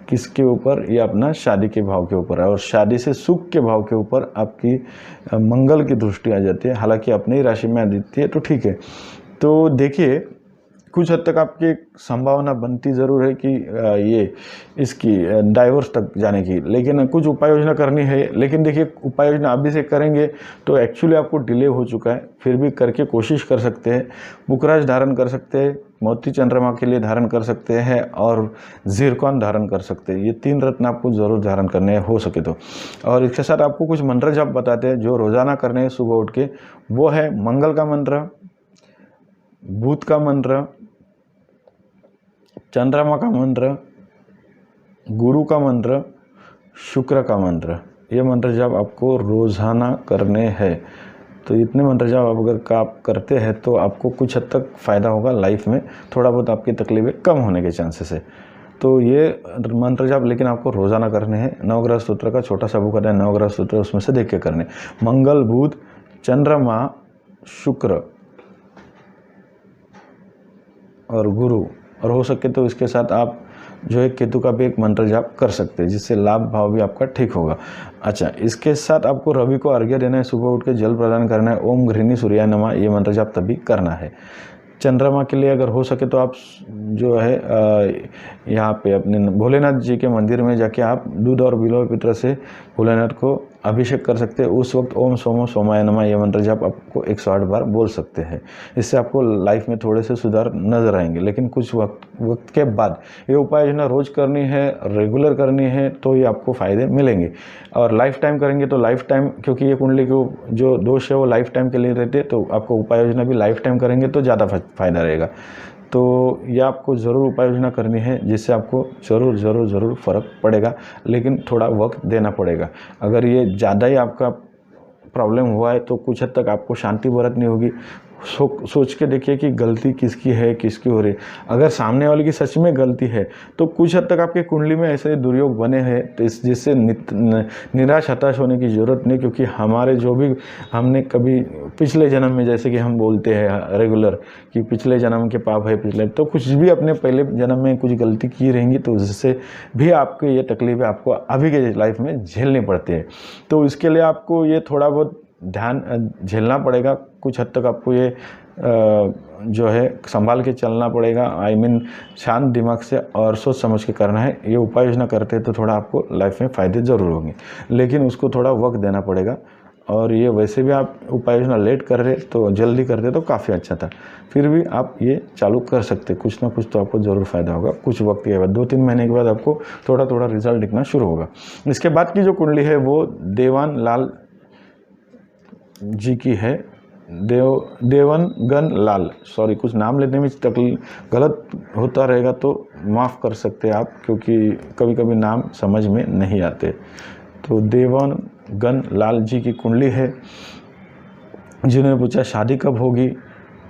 Speaker 1: किसके ऊपर? ये अपना शादी के भाव के ऊपर है, और शादी से सुख के भाव के ऊपर आपकी मंगल की दृष्टि आ जाती है। हालांकि अपनी ही राशि में आ जाती है तो ठीक है। तो देखिए कुछ हद तक आपकी संभावना बनती ज़रूर है कि ये इसकी डाइवोर्स तक जाने की, लेकिन कुछ उपाय योजना करनी है। लेकिन देखिए उपाय योजना अभी से करेंगे तो एक्चुअली आपको डिले हो चुका है, फिर भी करके कोशिश कर सकते हैं। पुखराज धारण कर सकते हैं, मोती चंद्रमा के लिए धारण कर सकते हैं, और जिरकॉन धारण कर सकते हैं। ये 3 रत्न आपको ज़रूर धारण करने हैं हो सके तो। और इसके साथ आपको कुछ मंत्र जब बताते हैं जो रोज़ाना करने हैं सुबह उठ के, वो है मंगल का मंत्र, बुध का मंत्र, चंद्रमा का मंत्र, गुरु का मंत्र, शुक्र का मंत्र। ये मंत्र जब आपको रोज़ाना करने हैं, तो इतने मंत्र जब आप अगर आप करते हैं तो आपको कुछ हद तक फ़ायदा होगा लाइफ में, थोड़ा बहुत आपकी तकलीफ़ें कम होने के चांसेस है। तो ये मंत्र जब लेकिन आपको रोज़ाना करने हैं। नवग्रह सूत्र का छोटा सा बुक आता है नवग्रह सूत्र, उसमें से देख के करने। मंगल, बुध, चंद्रमा, शुक्र और गुरु, और हो सके तो इसके साथ आप जो है केतु का भी एक मंत्र जाप कर सकते हैं, जिससे लाभ भाव भी आपका ठीक होगा। अच्छा, इसके साथ आपको रवि को अर्घ्य देना है, सुबह उठ के जल प्रदान करना है। ओम घृणी सूर्याय नमः, ये मंत्र जाप तभी करना है। चंद्रमा के लिए अगर हो सके तो आप जो है यहाँ पे अपने भोलेनाथ जी के मंदिर में जाके आप दूध और बिल्व पत्र से भोलेनाथ को अभिषेक कर सकते हैं। उस वक्त ओम सोमो सोमाय नमः ये मंत्र जब आपको 108 बार बोल सकते हैं। इससे आपको लाइफ में थोड़े से सुधार नजर आएंगे। लेकिन कुछ वक्त के बाद ये उपाय जो ना रोज़ करनी है, रेगुलर करनी है, तो ये आपको फ़ायदे मिलेंगे। और लाइफ टाइम करेंगे तो लाइफ टाइम, क्योंकि ये कुंडली को जो दोष है वो लाइफ टाइम के लिए रहते हैं, तो आपको उपाय योजना भी लाइफ टाइम करेंगे तो ज़्यादा फ़ायदा रहेगा। तो ये आपको ज़रूर उपाय योजना करनी है, जिससे आपको ज़रूर फ़र्क पड़ेगा, लेकिन थोड़ा वक्त देना पड़ेगा। अगर ये ज़्यादा ही आपका प्रॉब्लम हुआ है तो कुछ हद तक आपको शांति बरतनी होगी। सोच के देखिए कि गलती किसकी है, किसकी हो रही है। अगर सामने वाले की सच में गलती है तो कुछ हद तक आपके कुंडली में ऐसे दुर्योग बने हैं, तो जिससे निराश हताश होने की ज़रूरत नहीं, क्योंकि हमारे जो भी हमने कभी पिछले जन्म में, जैसे कि हम बोलते हैं रेगुलर कि पिछले जन्म के पाप है पिछले, तो कुछ भी अपने पहले जन्म में कुछ गलती की रहेंगी तो उससे भी आपको ये तकलीफ़ें आपको अभी के लाइफ में झेलनी पड़ती है। तो इसके लिए आपको ये थोड़ा बहुत ध्यान झेलना पड़ेगा, कुछ हद तक आपको ये जो है संभाल के चलना पड़ेगा। आई मीन शांत दिमाग से और सोच समझ के करना है। ये उपाय योजना करते हैं तो थोड़ा आपको लाइफ में फ़ायदे ज़रूर होंगे, लेकिन उसको थोड़ा वक्त देना पड़ेगा। और ये वैसे भी आप उपाय योजना लेट कर रहे तो जल्दी करते तो काफ़ी अच्छा था, फिर भी आप ये चालू कर सकते, कुछ ना कुछ तो आपको ज़रूर फ़ायदा होगा। कुछ वक्त के बाद 2-3 महीने के बाद आपको थोड़ा थोड़ा रिजल्ट दिखना शुरू होगा। इसके बाद की जो कुंडली है वो देवान लाल जी की है। देवन गन लाल, सॉरी कुछ नाम लेने में गलत होता रहेगा तो माफ़ कर सकते हैं आप, क्योंकि कभी कभी नाम समझ में नहीं आते। तो देवन गन लाल जी की कुंडली है। जिन्होंने पूछा शादी कब होगी,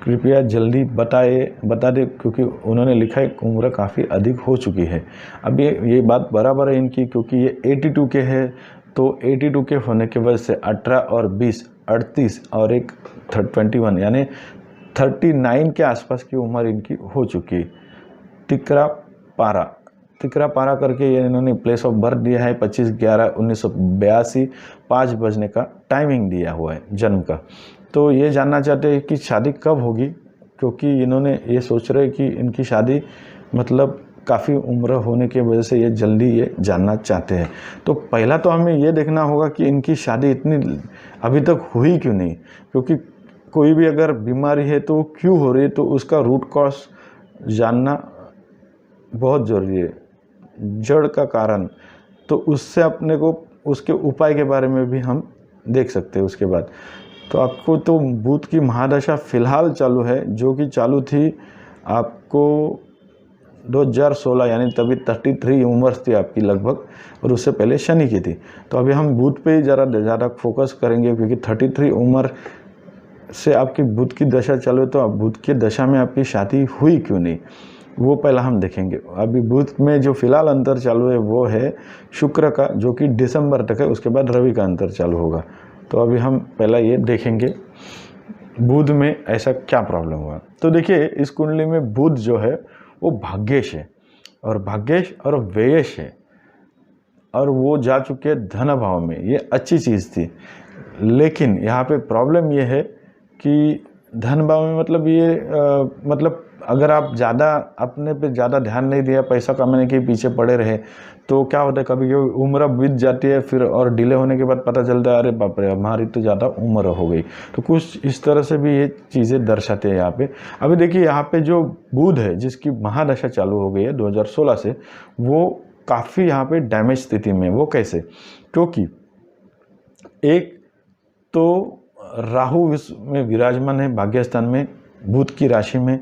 Speaker 1: कृपया जल्दी बता दे, क्योंकि उन्होंने लिखा है उम्र काफ़ी अधिक हो चुकी है। अब ये बात बराबर है इनकी, क्योंकि ये 82 के है, तो 82 के होने की वजह से 18 और 20 38 और एक 21 यानी 39 के आसपास की उम्र इनकी हो चुकी। तिकरा पारा करके ये इन्होंने प्लेस ऑफ बर्थ दिया है 25/11/1982 5 बजने का टाइमिंग दिया हुआ है जन्म का। तो ये जानना चाहते हैं कि शादी कब होगी, क्योंकि इन्होंने ये सोच रहे कि इनकी शादी मतलब काफ़ी उम्र होने की वजह से ये जल्दी ये जानना चाहते हैं। तो पहला तो हमें ये देखना होगा कि इनकी शादी इतनी अभी तक हुई क्यों नहीं, क्योंकि कोई भी अगर बीमारी है तो क्यों हो रही है, तो उसका रूट कॉज जानना बहुत ज़रूरी है, जड़ का कारण। तो उससे अपने को उसके उपाय के बारे में भी हम देख सकते हैं। उसके बाद तो आपको तो बुध की महादशा फ़िलहाल चालू है, जो कि चालू थी आपको 2016, यानी तभी 33 उम्र थी आपकी लगभग, और उससे पहले शनि की थी। तो अभी हम बुध पे ही ज़्यादा फोकस करेंगे, क्योंकि 33 उम्र से आपकी बुध की दशा चालू है। तो अब बुध की दशा में आपकी शादी हुई क्यों नहीं, वो पहला हम देखेंगे। अभी बुध में जो फिलहाल अंतर चालू है वो है शुक्र का, जो कि दिसंबर तक है, उसके बाद रवि का अंतर चालू होगा। तो अभी हम पहला ये देखेंगे बुध में ऐसा क्या प्रॉब्लम हुआ। तो देखिए इस कुंडली में बुध जो है वो भाग्येश है, और भाग्येश और व्ययेश है, और वो जा चुके हैं धन भाव में। ये अच्छी चीज़ थी, लेकिन यहाँ पे प्रॉब्लम ये है कि धन भाव में मतलब ये मतलब अगर आप ज़्यादा अपने पे ज़्यादा ध्यान नहीं दिया, पैसा कमाने के पीछे पड़े रहे, तो क्या होता है कभी कभी उम्र बीत जाती है, फिर और डिले होने के बाद पता चलता है अरे बाप रे हमारी तो ज़्यादा उम्र हो गई। तो कुछ इस तरह से भी ये चीज़ें दर्शाते हैं यहाँ पे। अभी देखिए यहाँ पे जो बुध है जिसकी महादशा चालू हो गई है 2016 से, वो काफ़ी यहाँ पे डैमेज स्थिति में। वो कैसे, क्योंकि एक तो राहु में विराजमान है भाग्यस्थान में बुध की राशि में,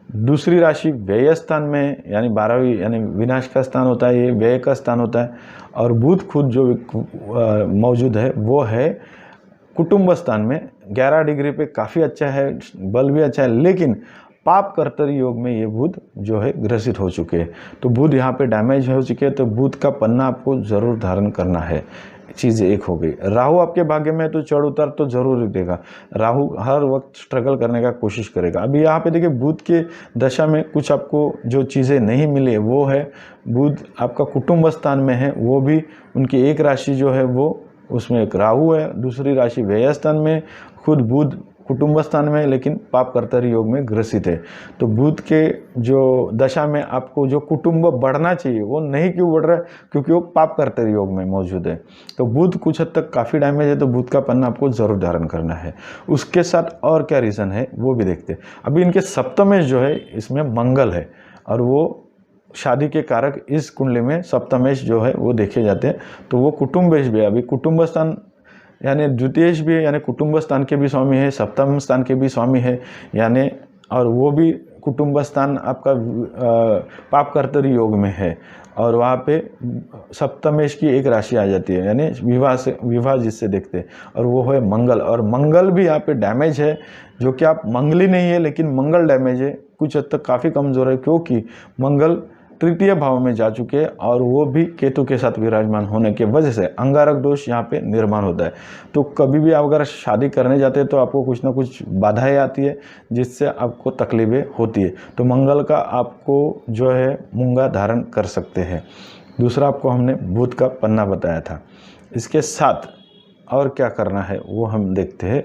Speaker 1: दूसरी राशि व्यय स्थान में, यानी 12वीं यानी विनाश का स्थान होता है, ये व्यय का स्थान होता है। और बुध खुद जो मौजूद है वो है कुटुंब स्थान में 11 डिग्री पे, काफ़ी अच्छा है, बल भी अच्छा है, लेकिन पाप कर्तरी योग में ये बुध जो है ग्रसित हो चुके हैं। तो बुध यहाँ पे डैमेज हो चुके हैं, तो बुध का पन्ना आपको ज़रूर धारण करना है। चीज़ एक हो गई। राहु आपके भाग्य में तो चढ़ उतार तो जरूर देगा, राहु हर वक्त स्ट्रगल करने का कोशिश करेगा। अभी यहाँ पे देखिए बुध के दशा में कुछ आपको जो चीज़ें नहीं मिले वो है, बुध आपका कुटुंब स्थान में है, वो भी उनकी एक राशि जो है वो उसमें एक राहु है, दूसरी राशि व्यय स्थान में, खुद बुध कुटुंब स्थान में, लेकिन पाप कर्तरी योग में ग्रसित है। तो बुध के जो दशा में आपको जो कुटुंब बढ़ना चाहिए वो नहीं क्यों बढ़ रहा है, क्योंकि वो पाप कर्तरी योग में मौजूद है। तो बुध कुछ हद तक काफ़ी डैमेज है, तो बुध का पन्ना आपको जरूर धारण करना है। उसके साथ और क्या रीज़न है वो भी देखते हैं। अभी इनके सप्तमेश जो है इसमें मंगल है, और वो शादी के कारक इस कुंडली में सप्तमेश जो है वो देखे जाते हैं। तो वो कुटुंबेश भी है, अभी कुटुंब स्थान यानी द्वितीयेश भी है, यानी कुटुंब स्थान के भी स्वामी है, सप्तम स्थान के भी स्वामी है, यानी और वो भी कुटुंब स्थान आपका पाप कर्तरी योग में है। और वहाँ पे सप्तमेश की एक राशि आ जाती है, यानी विवाह जिससे देखते हैं, और वो है मंगल। और मंगल भी यहाँ पे डैमेज है, जो कि आप मंगली नहीं है लेकिन मंगल डैमेज है, कुछ हद तक काफ़ी कमज़ोर है, क्योंकि मंगल तृतीय भाव में जा चुके हैं और वो भी केतु के साथ विराजमान होने की वजह से अंगारक दोष यहाँ पे निर्माण होता है। तो कभी भी आप अगर शादी करने जाते हैं तो आपको कुछ ना कुछ बाधाएं आती है, जिससे आपको तकलीफें होती है। तो मंगल का आपको जो है मूंगा धारण कर सकते हैं। दूसरा आपको हमने बुध का पन्ना बताया था। इसके साथ और क्या करना है वो हम देखते हैं।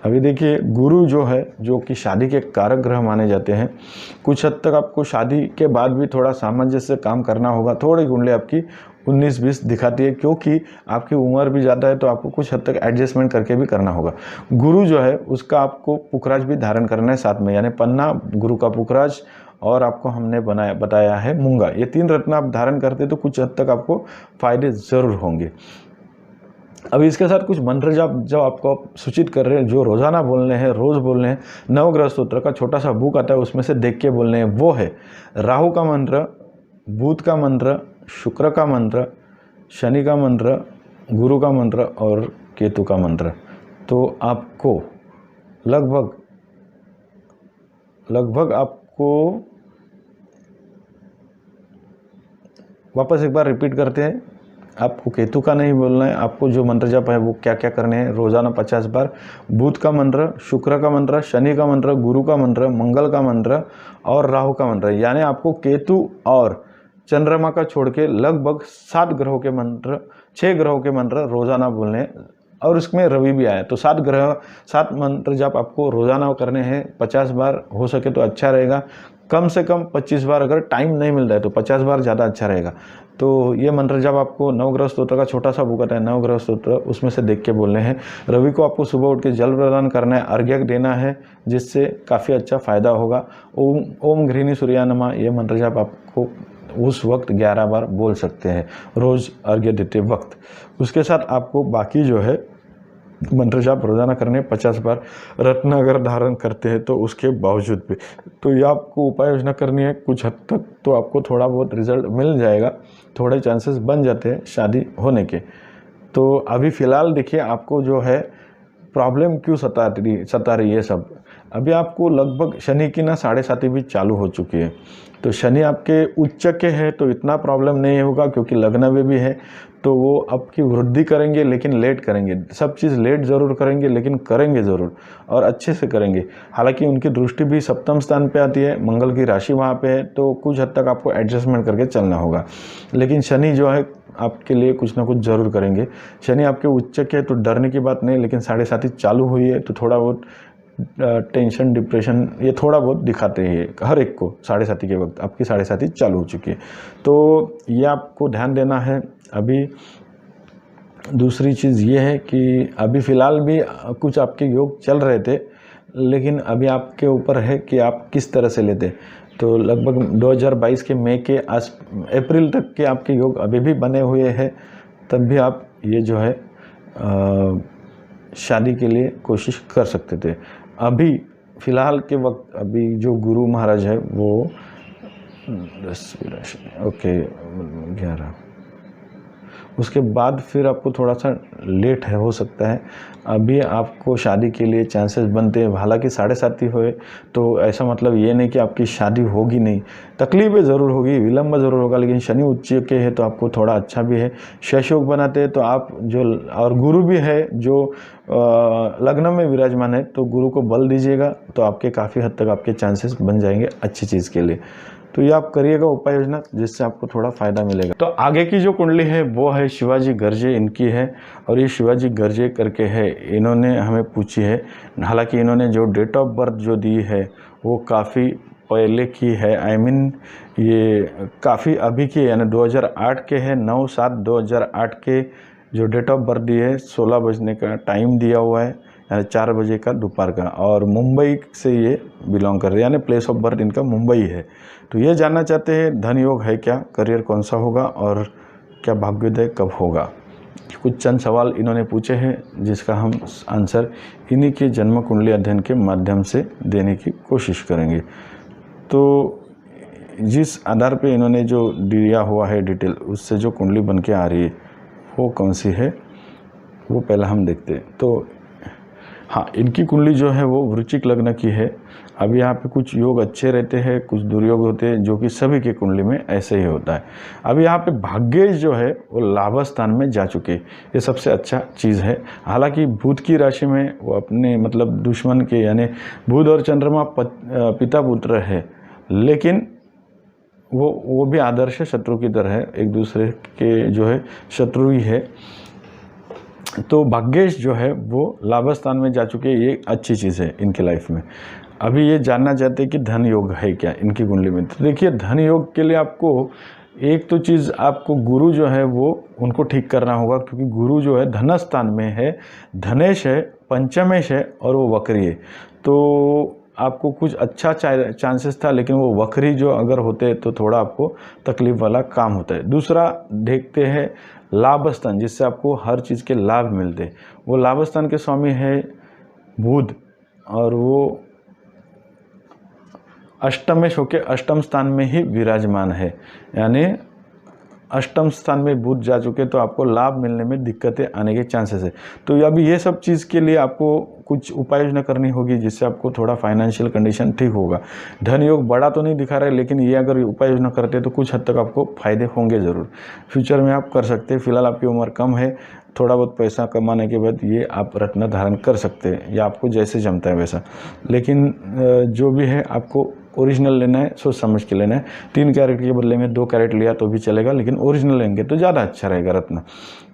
Speaker 1: अभी देखिए, गुरु जो है, जो कि शादी के कारक ग्रह माने जाते हैं, कुछ हद तक आपको शादी के बाद भी थोड़ा सामंजस्य से काम करना होगा। थोड़ी कुंडली आपकी 19-20 दिखाती है, क्योंकि आपकी उम्र भी ज़्यादा है, तो आपको कुछ हद तक एडजस्टमेंट करके भी करना होगा। गुरु जो है उसका आपको पुखराज भी धारण करना है साथ में, यानी पन्ना, गुरु का पुखराज, और आपको हमने बताया है मूंगा। ये 3 रत्न आप धारण करते तो कुछ हद तक आपको फायदे ज़रूर होंगे। अभी इसके साथ कुछ मंत्र जब आपको सूचित कर रहे हैं, जो रोज़ाना बोलने हैं, रोज़ बोलने हैं, नवग्रह स्तोत्र का छोटा सा बुक आता है, उसमें से देख के बोलने हैं। वो है राहु का मंत्र, बुध का मंत्र, शुक्र का मंत्र, शनि का मंत्र, गुरु का मंत्र और केतु का मंत्र। तो आपको लगभग आपको वापस एक बार रिपीट करते हैं। आपको केतु का नहीं बोलना है, आपको जो मंत्र जप है वो क्या क्या करने हैं रोज़ाना 50 बार। बुध का मंत्र, शुक्र का मंत्र, शनि का मंत्र, गुरु का मंत्र, मंगल का मंत्र और राहु का मंत्र, यानी आपको केतु और चंद्रमा का छोड़ के लगभग 7 ग्रहों के मंत्र, 6 ग्रहों के मंत्र रोज़ाना बोलने हैं। और उसमें रवि भी आया, तो 7 मंत्र जप आपको रोज़ाना करने हैं 50 बार। हो सके तो अच्छा रहेगा, कम से कम 25 बार, अगर टाइम नहीं मिलता है तो 50 बार ज़्यादा अच्छा रहेगा। तो ये मंत्र जब आपको नवग्रह स्तोत्र का छोटा सा बुक आता है, नवग्रह स्तोत्र, उसमें से देख के बोलने हैं। रवि को आपको सुबह उठ के जल प्रदान करना है, अर्घ्य देना है, जिससे काफ़ी अच्छा फायदा होगा। ओम घृणी सूर्या नमः, ये मंत्र जब आपको उस वक्त 11 बार बोल सकते हैं, रोज़ अर्घ्य देते वक्त। उसके साथ आपको बाकी जो है मंत्र जाप रोजाना करने 50 बार। रत्न अगर धारण करते हैं तो उसके बावजूद भी, तो ये आपको उपाय योजना करनी है। कुछ हद तक तो आपको थोड़ा बहुत रिजल्ट मिल जाएगा, थोड़े चांसेस बन जाते हैं शादी होने के। तो अभी फ़िलहाल देखिए, आपको जो है प्रॉब्लम क्यों सता रही है सब। अभी आपको लगभग शनि की ना 7.5 भी चालू हो चुकी है। तो शनि आपके उच्च के है तो इतना प्रॉब्लम नहीं होगा, क्योंकि लग्न में भी है, तो वो आपकी वृद्धि करेंगे लेकिन लेट करेंगे। सब चीज़ लेट ज़रूर करेंगे लेकिन करेंगे ज़रूर, और अच्छे से करेंगे। हालांकि उनकी दृष्टि भी सप्तम स्थान पे आती है, मंगल की राशि वहाँ पे है, तो कुछ हद तक आपको एडजस्टमेंट करके चलना होगा। लेकिन शनि जो है आपके लिए कुछ ना कुछ ज़रूर करेंगे। शनि आपके उच्च के है तो डरने की बात नहीं, लेकिन 7.5 चालू हुई है तो थोड़ा बहुत टेंशन, डिप्रेशन, ये थोड़ा बहुत दिखाते हैं हर एक को। 7.5 के वक्त आपकी 7.5 चालू हो चुकी है, तो ये आपको ध्यान देना है। अभी दूसरी चीज़ ये है कि अभी फ़िलहाल भी कुछ आपके योग चल रहे थे, लेकिन अभी आपके ऊपर है कि आप किस तरह से लेते। तो लगभग 2022 के मई के अप्रैल तक के आपके योग अभी भी बने हुए हैं, तब भी आप ये जो है शादी के लिए कोशिश कर सकते थे। अभी फ़िलहाल के वक्त अभी जो गुरु महाराज है वो 10 ओके 11, उसके बाद फिर आपको थोड़ा सा लेट है, हो सकता है। अभी आपको शादी के लिए चांसेस बनते हैं। हालांकि 7.5 हुए तो ऐसा मतलब ये नहीं कि आपकी शादी होगी नहीं, तकलीफें ज़रूर होगी, विलम्ब ज़रूर होगा, लेकिन शनि उच्च के है तो आपको थोड़ा अच्छा भी है। शश योग बनाते हैं तो आप जो, और गुरु भी है जो लग्न में विराजमान है, तो गुरु को बल दीजिएगा तो आपके काफ़ी हद तक आपके चांसेस बन जाएंगे अच्छी चीज़ के लिए। तो ये आप करिएगा उपाय योजना, जिससे आपको थोड़ा फ़ायदा मिलेगा। तो आगे की जो कुंडली है वो है शिवाजी गर्जे इनकी है, और ये शिवाजी गर्जे करके है, इन्होंने हमें पूछी है। हालांकि इन्होंने जो डेट ऑफ बर्थ जो दी है वो काफ़ी पहले की है, ये काफ़ी अभी की है, यानी 2008 के है। 9/7/2008 के जो डेट ऑफ बर्थ दी है, 16 बजने का टाइम दिया हुआ है, 4 बजे का दोपहर का, और मुंबई से ये बिलोंग कर रहे हैं, यानी प्लेस ऑफ बर्थ इनका मुंबई है। तो ये जानना चाहते हैं धन योग है क्या, करियर कौन सा होगा, और क्या भाग्योदय कब होगा। कुछ चंद सवाल इन्होंने पूछे हैं, जिसका हम आंसर इन्हीं के जन्म कुंडली अध्ययन के माध्यम से देने की कोशिश करेंगे। तो जिस आधार पे इन्होंने जो दिया हुआ है डिटेल, उससे जो कुंडली बन के आ रही है वो कौन सी है वो पहला हम देखते हैं। तो हाँ, इनकी कुंडली जो है वो वृश्चिक लग्न की है। अब यहाँ पे कुछ योग अच्छे रहते हैं, कुछ दुर्योग होते हैं, जो कि सभी की कुंडली में ऐसे ही होता है। अब यहाँ पे भाग्येश जो है वो लाभ स्थान में जा चुके, ये सबसे अच्छा चीज़ है। हालांकि बुध की राशि में वो अपने मतलब दुश्मन के, यानी बुध और चंद्रमा पिता पुत्र है, लेकिन वो भी आदर्श शत्रु की तरह है, एक दूसरे के जो है शत्रु ही है। तो भाग्येश जो है वो लाभ स्थान में जा चुके, ये अच्छी चीज़ है इनकी लाइफ में। अभी ये जानना चाहते हैं कि धन योग है क्या इनकी कुंडली में। तो देखिए, धन योग के लिए आपको एक तो चीज़, आपको गुरु जो है वो उनको ठीक करना होगा, क्योंकि गुरु जो है धन स्थान में है, धनेश है, पंचमेश है और वो वक्री है। तो आपको कुछ अच्छा चांसेस था, लेकिन वो वक्री जो अगर होते तो थोड़ा आपको तकलीफ वाला काम होता है। दूसरा देखते हैं लाभ स्थान, जिससे आपको हर चीज़ के लाभ मिलते हैं। वो लाभ स्थान के स्वामी है बुध, और वो अष्टमेश होकर अष्टम स्थान में ही विराजमान है, यानी अष्टम स्थान में बुध जा चुके, तो आपको लाभ मिलने में दिक्कतें आने के चांसेस है। तो अभी ये सब चीज़ के लिए आपको कुछ उपाय योजना करनी होगी, जिससे आपको थोड़ा फाइनेंशियल कंडीशन ठीक होगा। धन योग बड़ा तो नहीं दिखा रहा है, लेकिन ये अगर उपाय योजना करते हैं तो कुछ हद तक आपको फायदे होंगे ज़रूर। फ्यूचर में आप कर सकते हैं। फिलहाल आपकी उम्र कम है, थोड़ा बहुत पैसा कमाने के बाद ये आप रत्न धारण कर सकते हैं, या आपको जैसे जमता है वैसा। लेकिन जो भी है आपको ओरिजिनल लेना है, सोच समझ के लेना है। 3 कैरेट के बदले में 2 कैरेट लिया तो भी चलेगा, लेकिन ओरिजिनल लेंगे तो ज़्यादा अच्छा रहेगा रत्न।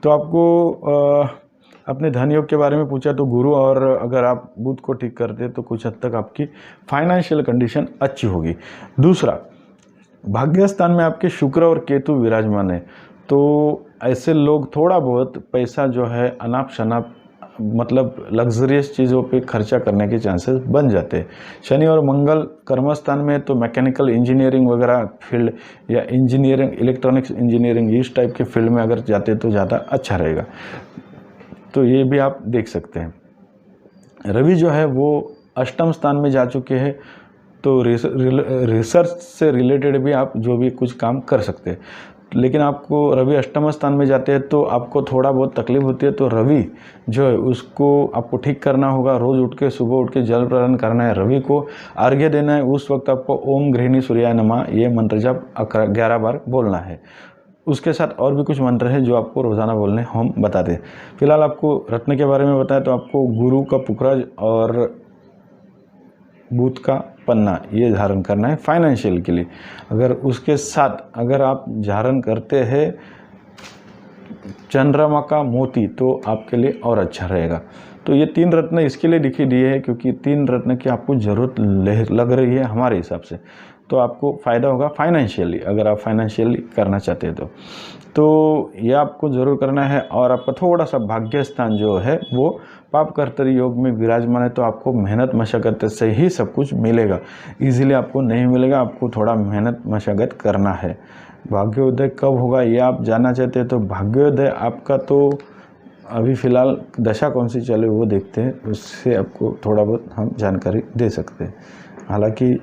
Speaker 1: तो आपको अपने धन योग के बारे में पूछा, तो गुरु और अगर आप बुध को ठीक करते तो कुछ हद तक आपकी फाइनेंशियल कंडीशन अच्छी होगी। दूसरा, भाग्य स्थान में आपके शुक्र और केतु विराजमान है, तो ऐसे लोग थोड़ा बहुत पैसा जो है अनाप शनाप, मतलब लग्जरियस चीज़ों पे खर्चा करने के चांसेस बन जाते हैं। शनि और मंगल कर्मस्थान में, तो मैकेनिकल इंजीनियरिंग वगैरह फील्ड, या इंजीनियरिंग, इलेक्ट्रॉनिक्स इंजीनियरिंग, इस टाइप के फील्ड में अगर जाते तो ज़्यादा अच्छा रहेगा। तो ये भी आप देख सकते हैं। रवि जो है वो अष्टम स्थान में जा चुके हैं, तो रिसर्च से रिलेटेड भी आप जो भी कुछ काम कर सकते हैं। लेकिन आपको रवि अष्टम स्थान में जाते हैं तो आपको थोड़ा बहुत तकलीफ होती है। तो रवि जो है उसको आपको ठीक करना होगा। रोज़ उठ के, सुबह उठ के जल प्रदान करना है, रवि को अर्घ्य देना है। उस वक्त आपको ओम गृहिणी सूर्याय नमः ये मंत्र जब 11 बार बोलना है। उसके साथ और भी कुछ मंत्र हैं जो आपको रोज़ाना बोलने हम बता दें। फिलहाल आपको रत्न के बारे में बताया, तो आपको गुरु का पुखराज और बुध का पन्ना ये धारण करना है फाइनेंशियल के लिए। अगर उसके साथ अगर आप धारण करते हैं चंद्रमा का मोती, तो आपके लिए और अच्छा रहेगा। तो ये 3 रत्न इसके लिए दिखी दिए हैं, क्योंकि 3 रत्न की आपको ज़रूरत लग रही है हमारे हिसाब से। तो आपको फ़ायदा होगा फाइनेंशियली, अगर आप फाइनेंशियली करना चाहते हैं तो ये आपको ज़रूर करना है। और आपका थोड़ा सा भाग्य स्थान जो है वो पाप कर्तरी योग में विराजमान है, तो आपको मेहनत मशक्क़त से ही सब कुछ मिलेगा। इजीली आपको नहीं मिलेगा, आपको थोड़ा मेहनत मशक्क़त करना है। भाग्योदय कब होगा ये आप जानना चाहते हैं, तो भाग्योदय आपका तो अभी फ़िलहाल दशा कौन सी चले वो देखते हैं, उससे आपको थोड़ा बहुत हम जानकारी दे सकते हैं। हालांकि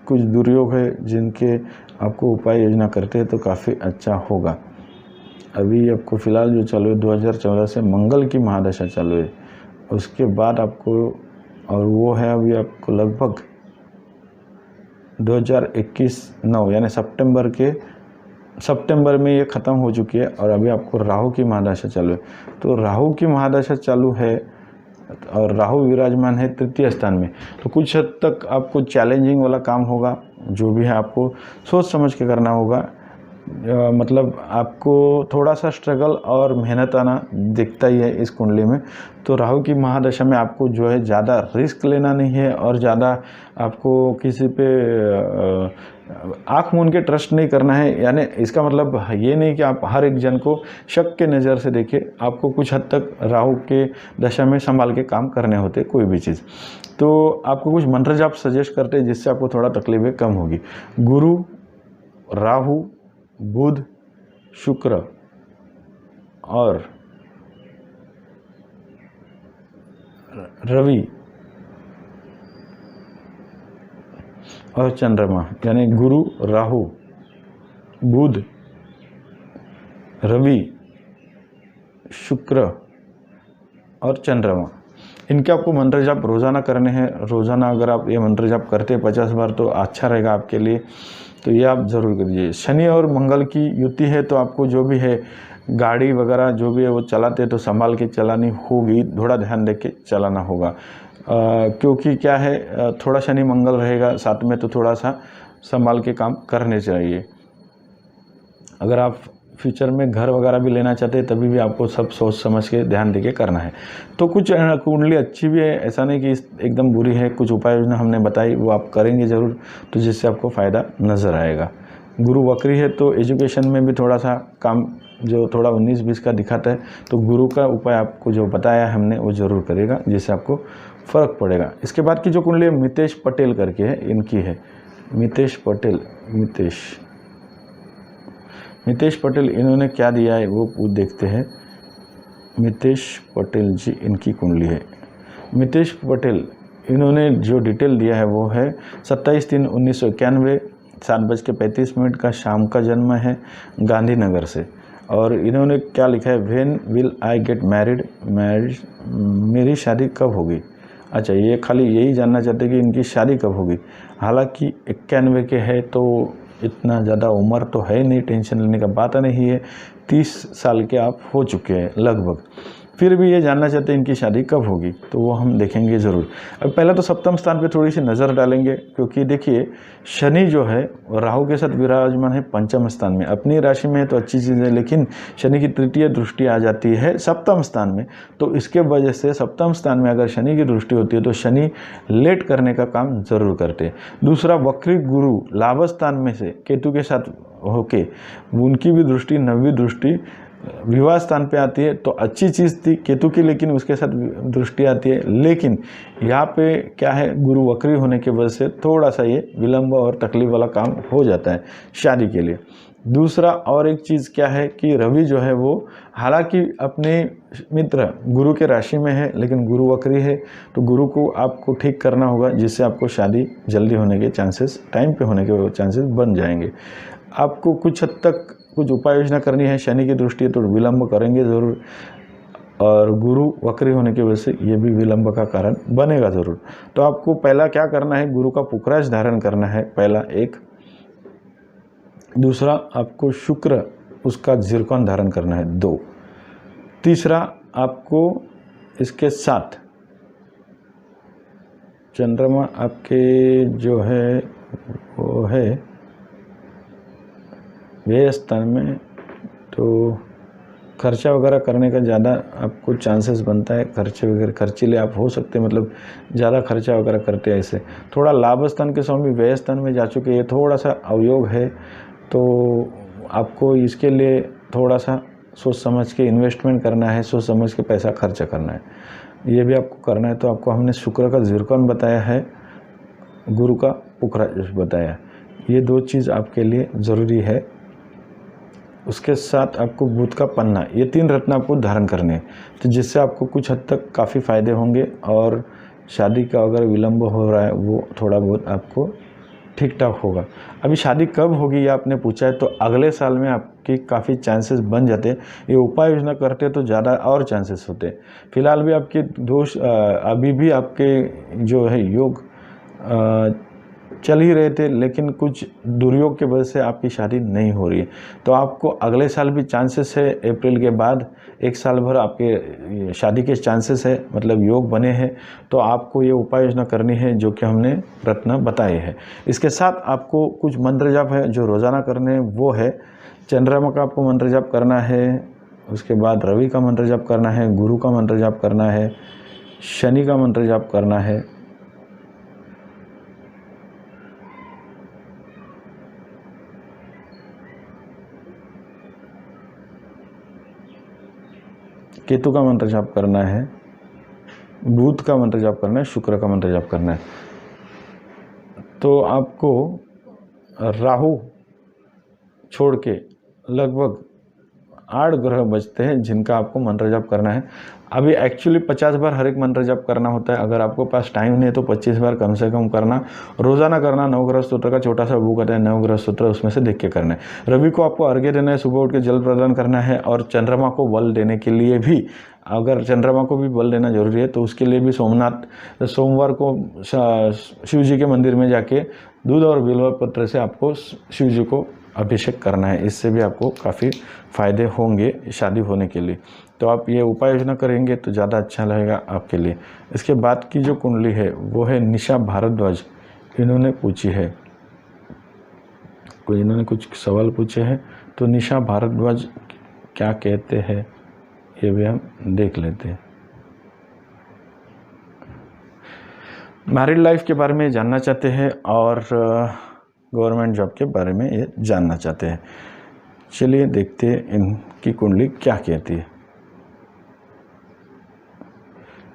Speaker 1: कुछ दुर्योग है जिनके आपको उपाय योजना करते हैं तो काफ़ी अच्छा होगा। अभी आपको फ़िलहाल जो चालू है 2014 से मंगल की महादशा चालू है, उसके बाद आपको, और वो है अभी आपको लगभग 2021 9 यानी सितंबर में ये ख़त्म हो चुकी है। और अभी आपको राहु की महादशा चालू है। तो राहु की महादशा चालू है और राहु विराजमान है 3य स्थान में, तो कुछ हद तक आपको चैलेंजिंग वाला काम होगा। जो भी है आपको सोच समझ के करना होगा। मतलब आपको थोड़ा सा स्ट्रगल और मेहनत आना दिखता ही है इस कुंडली में। तो राहु की महादशा में आपको जो है ज़्यादा रिस्क लेना नहीं है, और ज़्यादा आपको किसी पे आँख मूंद के ट्रस्ट नहीं करना है। यानी इसका मतलब ये नहीं कि आप हर एक जन को शक के नज़र से देखें। आपको कुछ हद तक राहु के दशा में संभाल के काम करने होते कोई भी चीज़। तो आपको कुछ मंत्र जाप सजेस्ट करते हैं जिससे आपको थोड़ा तकलीफें कम होगी। गुरु, राहु, बुध, शुक्र और रवि और चंद्रमा, यानी गुरु, राहु, बुध, रवि, शुक्र और चंद्रमा, इनके आपको मंत्र जाप रोज़ाना करने हैं। रोज़ाना अगर आप ये मंत्र जाप करते हैं 50 बार तो अच्छा रहेगा आपके लिए, तो ये आप ज़रूर करिए। शनि और मंगल की युति है, तो आपको जो भी है गाड़ी वगैरह जो भी है वो चलाते हैं तो संभाल के चलानी होगी, थोड़ा ध्यान दे के चलाना होगा। क्योंकि क्या है, थोड़ा शनि मंगल रहेगा साथ में, तो थोड़ा सा संभाल के काम करने चाहिए। अगर आप फ्यूचर में घर वगैरह भी लेना चाहते हैं तभी भी आपको सब सोच समझ के ध्यान देके करना है। तो कुछ कुंडली अच्छी भी है, ऐसा नहीं कि एकदम बुरी है। कुछ उपाय योजना हमने बताई वो आप करेंगे ज़रूर, तो जिससे आपको फ़ायदा नज़र आएगा। गुरु वक्री है तो एजुकेशन में भी थोड़ा सा काम जो थोड़ा 19-20 का दिखाता है, तो गुरु का उपाय आपको जो बताया हमने वो ज़रूर करेगा, जिससे आपको फ़र्क पड़ेगा। इसके बाद की जो कुंडली मितेश पटेल करके है, इनकी है मितेश पटेल। मितेश पटेल इन्होंने क्या दिया है वो देखते हैं। मितेश पटेल जी, इनकी कुंडली है। मितेश पटेल इन्होंने जो डिटेल दिया है वो है 27/3/1991 7:35 का शाम का जन्म है, गांधीनगर से। और इन्होंने क्या लिखा है, when will I get married, मेरी शादी कब होगी। अच्छा, ये खाली यही जानना चाहते हैं कि इनकी शादी कब होगी। हालांकि 91 के है तो इतना ज़्यादा उम्र तो है नहीं, टेंशन लेने का बात नहीं है। 30 साल के आप हो चुके हैं लगभग, फिर भी ये जानना चाहते हैं इनकी शादी कब होगी, तो वो हम देखेंगे ज़रूर। अब पहले तो सप्तम स्थान पे थोड़ी सी नज़र डालेंगे, क्योंकि देखिए शनि जो है राहु के साथ विराजमान है पंचम स्थान में। अपनी राशि में है तो अच्छी चीज़ है, लेकिन शनि की तृतीय दृष्टि आ जाती है सप्तम स्थान में, तो इसके वजह से सप्तम स्थान में अगर शनि की दृष्टि होती है तो शनि लेट करने का काम ज़रूर करते हैं। दूसरा, वक्री गुरु लाभ स्थान में से केतु के साथ होके उनकी भी दृष्टि, नवीं दृष्टि विवाह स्थान पे आती है, तो अच्छी चीज़ थी केतु की, लेकिन उसके साथ दृष्टि आती है। लेकिन यहाँ पे क्या है, गुरु वक्री होने की वजह से थोड़ा सा ये विलंब और तकलीफ वाला काम हो जाता है शादी के लिए। दूसरा और एक चीज़ क्या है कि रवि जो है वो हालांकि अपने मित्र गुरु के राशि में है, लेकिन गुरु वक्री है, तो गुरु को आपको ठीक करना होगा, जिससे आपको शादी जल्दी होने के चांसेस, टाइम पे होने के चांसेस बन जाएंगे। आपको कुछ हद तक कुछ उपाय योजना करनी है। शनि की दृष्टि है तो विलंब करेंगे ज़रूर, और गुरु वक्री होने की वजह से ये भी विलंब का कारण बनेगा ज़रूर। तो आपको पहला क्या करना है, गुरु का पुखराज धारण करना है पहला एक। दूसरा, आपको शुक्र उसका जिरकॉन धारण करना है 2। तीसरा, आपको इसके साथ चंद्रमा आपके जो है वो है व्यय स्थान में, तो खर्चा वगैरह करने का ज़्यादा आपको चांसेस बनता है। खर्चे वगैरह खर्चीले आप हो सकते हैं, मतलब ज़्यादा खर्चा वगैरह करते हैं। ऐसे थोड़ा लाभ स्थान के स्वामी व्यय स्थान में जा चुके, ये थोड़ा सा अवयोग है, तो आपको इसके लिए थोड़ा सा सोच समझ के इन्वेस्टमेंट करना है, सोच समझ के पैसा खर्चा करना है, ये भी आपको करना है। तो आपको हमने शुक्र का जिरकॉन बताया है, गुरु का पुखराज बताया, ये 2 चीज़ आपके लिए ज़रूरी है। उसके साथ आपको बुध का पन्ना, ये 3 रत्न आपको धारण करने हैं, तो जिससे आपको कुछ हद तक काफ़ी फ़ायदे होंगे। और शादी का अगर विलंब हो रहा है वो थोड़ा बहुत आपको ठीक ठाक होगा। अभी शादी कब होगी ये आपने पूछा है, तो अगले साल में आपकी काफ़ी चांसेस बन जाते हैं। ये उपाय योजना करते तो ज़्यादा और चांसेस होते हैं। फिलहाल भी आपके दोष अभी भी आपके जो है योग चल ही रहे थे, लेकिन कुछ दुर्योग के वजह से आपकी शादी नहीं हो रही है। तो आपको अगले साल भी चांसेस है, अप्रैल के बाद 1 साल भर आपके शादी के चांसेस है, मतलब योग बने हैं। तो आपको ये उपाय योजना करनी है जो कि हमने रत्न बताए हैं। इसके साथ आपको कुछ मंत्र जाप है जो रोज़ाना करने हैं, वो है चंद्रमा का आपको मंत्र जाप करना है, उसके बाद रवि का मंत्र जाप करना है, गुरु का मंत्र जाप करना है, शनि का मंत्र जाप करना है, केतु का मंत्र जाप करना है, बुध का मंत्र जाप करना है, शुक्र का मंत्र जाप करना है। तो आपको राहु छोड़ के लगभग 8 ग्रह बचते हैं जिनका आपको मंत्र जाप करना है। अभी एक्चुअली 50 बार हर एक मंत्र जाप करना होता है। अगर आपको पास टाइम नहीं है तो 25 बार कम से कम करना, रोजाना करना। नवग्रह स्तोत्र का छोटा सा बुक आता है नवग्रह स्तोत्र, उसमें से देख के करना है। रवि को आपको अर्घ्य देना है, सुबह उठ के जल प्रदान करना है। और चंद्रमा को बल देने के लिए भी, अगर चंद्रमा को भी बल देना जरूरी है तो उसके लिए भी सोमवार को शिव जी के मंदिर में जाके दूध और बिल्व पत्र से आपको शिव जी को अभिषेक करना है। इससे भी आपको काफ़ी फायदे होंगे शादी होने के लिए। तो आप ये उपाय योजना करेंगे तो ज़्यादा अच्छा रहेगा आपके लिए। इसके बाद की जो कुंडली है वो है निशा भारद्वाज। इन्होंने पूछी है, इन्होंने कुछ सवाल पूछे हैं, तो निशा भारद्वाज क्या कहते हैं ये भी हम देख लेते हैं। मैरिड लाइफ के बारे में जानना चाहते हैं और गवर्नमेंट जॉब के बारे में ये जानना चाहते हैं। चलिए देखते हैं इनकी कुंडली क्या कहती है।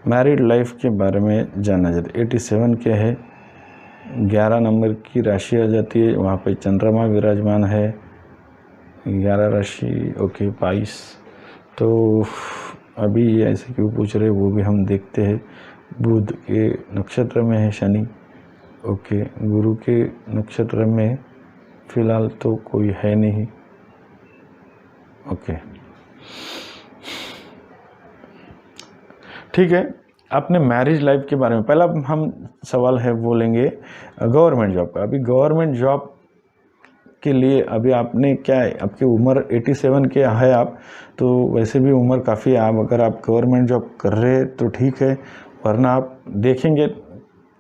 Speaker 1: मैरिड लाइफ के बारे में जानना चाहते हैं। 87 के है, 11 नंबर की राशि आ जाती है, वहाँ पे चंद्रमा विराजमान है। 11 राशि, ओके 22। तो अभी ये ऐसे क्यों पूछ रहे वो भी हम देखते हैं। बुध के नक्षत्र में है शनि, ओके। गुरु के नक्षत्र में फिलहाल तो कोई है नहीं, ओके ठीक है। अपने मैरिज लाइफ के बारे में पहला हम सवाल है वो लेंगे गवर्नमेंट जॉब का। अभी गवर्नमेंट जॉब के लिए अभी आपने क्या है, आपकी उम्र 87 के है आप, तो वैसे भी उम्र काफ़ी है। आप अगर आप गवर्नमेंट जॉब कर रहे तो ठीक है, वरना आप देखेंगे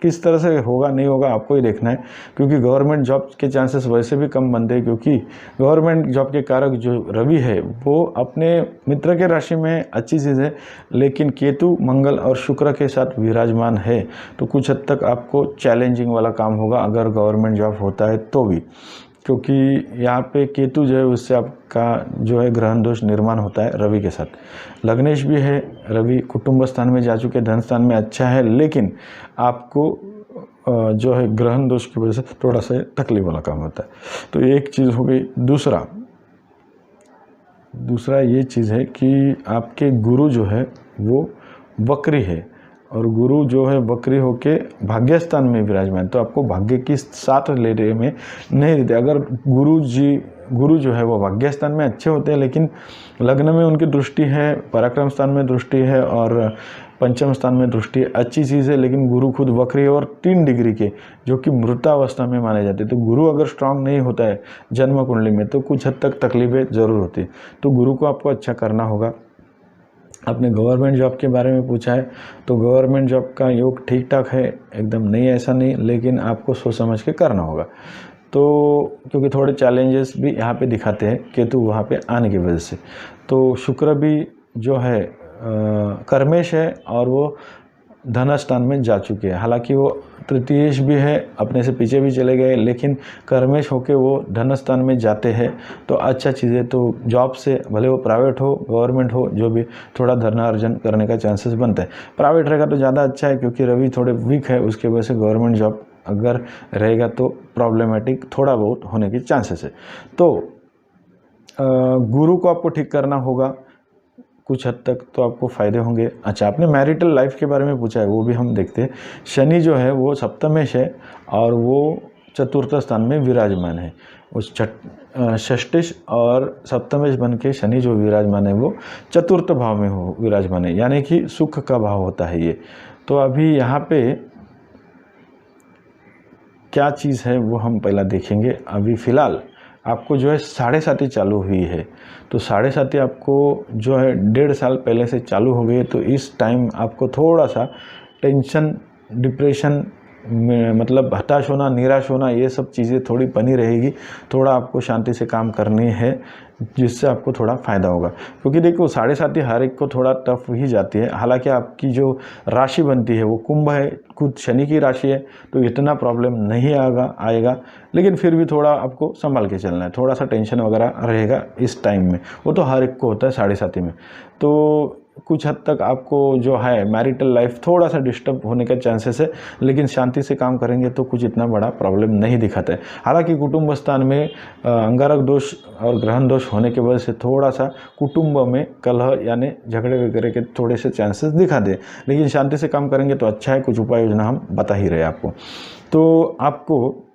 Speaker 1: किस तरह से होगा नहीं होगा आपको ही देखना है। क्योंकि गवर्नमेंट जॉब के चांसेस वैसे भी कम बनते हैं, क्योंकि गवर्नमेंट जॉब के कारक जो रवि है वो अपने मित्र के राशि में अच्छी चीज़ है, लेकिन केतु मंगल और शुक्र के साथ विराजमान है। तो कुछ हद तक आपको चैलेंजिंग वाला काम होगा अगर गवर्नमेंट जॉब होता है तो भी, क्योंकि यहाँ पे केतु जो है उससे आपका जो है ग्रहण दोष निर्माण होता है रवि के साथ। लग्नेश भी है, रवि कुटुंब स्थान में जा चुके, धन स्थान में अच्छा है, लेकिन आपको जो है ग्रहण दोष की वजह से थोड़ा सा तकलीफ वाला काम होता है। तो एक चीज़ हो गई। दूसरा ये चीज़ है कि आपके गुरु जो है वो वक्री है, और गुरु जो है वक्री होके भाग्य स्थान में विराजमान, तो आपको भाग्य की साथ लेने में नहीं देते। अगर गुरु जो है वो भाग्य स्थान में अच्छे होते हैं, लेकिन लग्न में उनकी दृष्टि है, पराक्रम स्थान में दृष्टि है और पंचम स्थान में दृष्टि है, अच्छी चीज़ है। लेकिन गुरु खुद वक्री है और 3 डिग्री के, जो कि मृतावस्था में माने जाते हैं। तो गुरु अगर स्ट्रांग नहीं होता है जन्म कुंडली में तो कुछ हद तक तकलीफें ज़रूर होती है। तो गुरु को आपको अच्छा करना होगा। आपने गवर्नमेंट जॉब के बारे में पूछा है, तो गवर्नमेंट जॉब का योग ठीक ठाक है, एकदम नहीं ऐसा नहीं, लेकिन आपको सोच समझ के करना होगा। तो क्योंकि थोड़े चैलेंजेस भी यहाँ पे दिखाते हैं केतु वहाँ पे आने की वजह से। तो शुक्र भी जो है कर्मेश है और वो धन स्थान में जा चुके हैं। हालांकि वो तृतीयेश भी है, अपने से पीछे भी चले गए, लेकिन कर्मेश होके वो धन स्थान में जाते हैं तो अच्छा चीज़ है। तो जॉब से भले वो प्राइवेट हो गवर्नमेंट हो, जो भी थोड़ा धनार्जन करने का चांसेस बनता है। प्राइवेट रहेगा तो ज़्यादा अच्छा है, क्योंकि रवि थोड़े वीक है, उसके वजह से गवर्नमेंट जॉब अगर रहेगा तो प्रॉब्लमेटिक थोड़ा बहुत होने के चांसेस है। तो गुरु को आपको ठीक करना होगा, कुछ हद तक तो आपको फ़ायदे होंगे। अच्छा, आपने मैरिटल लाइफ के बारे में पूछा है, वो भी हम देखते हैं। शनि जो है वो सप्तमेश है और वो चतुर्थ स्थान में विराजमान है। उस षष्टिश और सप्तमेश बन के शनि जो विराजमान है वो चतुर्थ भाव में हो विराजमान है, यानी कि सुख का भाव होता है ये। तो अभी यहाँ पे क्या चीज़ है वो हम पहला देखेंगे। अभी फ़िलहाल आपको जो है 7.5 चालू हुई है, तो 7.5 आपको जो है 1.5 साल पहले से चालू हो गई है। तो इस टाइम आपको थोड़ा सा टेंशन, डिप्रेशन में, मतलब हताश होना, निराश होना, ये सब चीज़ें थोड़ी बनी रहेगी। थोड़ा आपको शांति से काम करनी है, जिससे आपको थोड़ा फ़ायदा होगा। क्योंकि देखो 7.5 हर एक को थोड़ा टफ ही जाती है। हालांकि आपकी जो राशि बनती है वो कुंभ है, खुद शनि की राशि है, तो इतना प्रॉब्लम नहीं आएगा। लेकिन फिर भी थोड़ा आपको संभाल के चलना है, थोड़ा सा टेंशन वगैरह रहेगा इस टाइम में, वो तो हर एक को होता है 7.5 में। तो कुछ हद तक आपको जो है मैरिटल लाइफ थोड़ा सा डिस्टर्ब होने का चांसेस है, लेकिन शांति से काम करेंगे तो कुछ इतना बड़ा प्रॉब्लम नहीं दिखाता है। हालांकि कुटुंब स्थान में अंगारक दोष और ग्रहण दोष होने की वजह से थोड़ा सा कुटुंब में कलह यानी झगड़े वगैरह के थोड़े से चांसेस दिखा दे, लेकिन शांति से काम करेंगे तो अच्छा है। कुछ उपाय योजना हम बता ही रहे आपको। तो आपको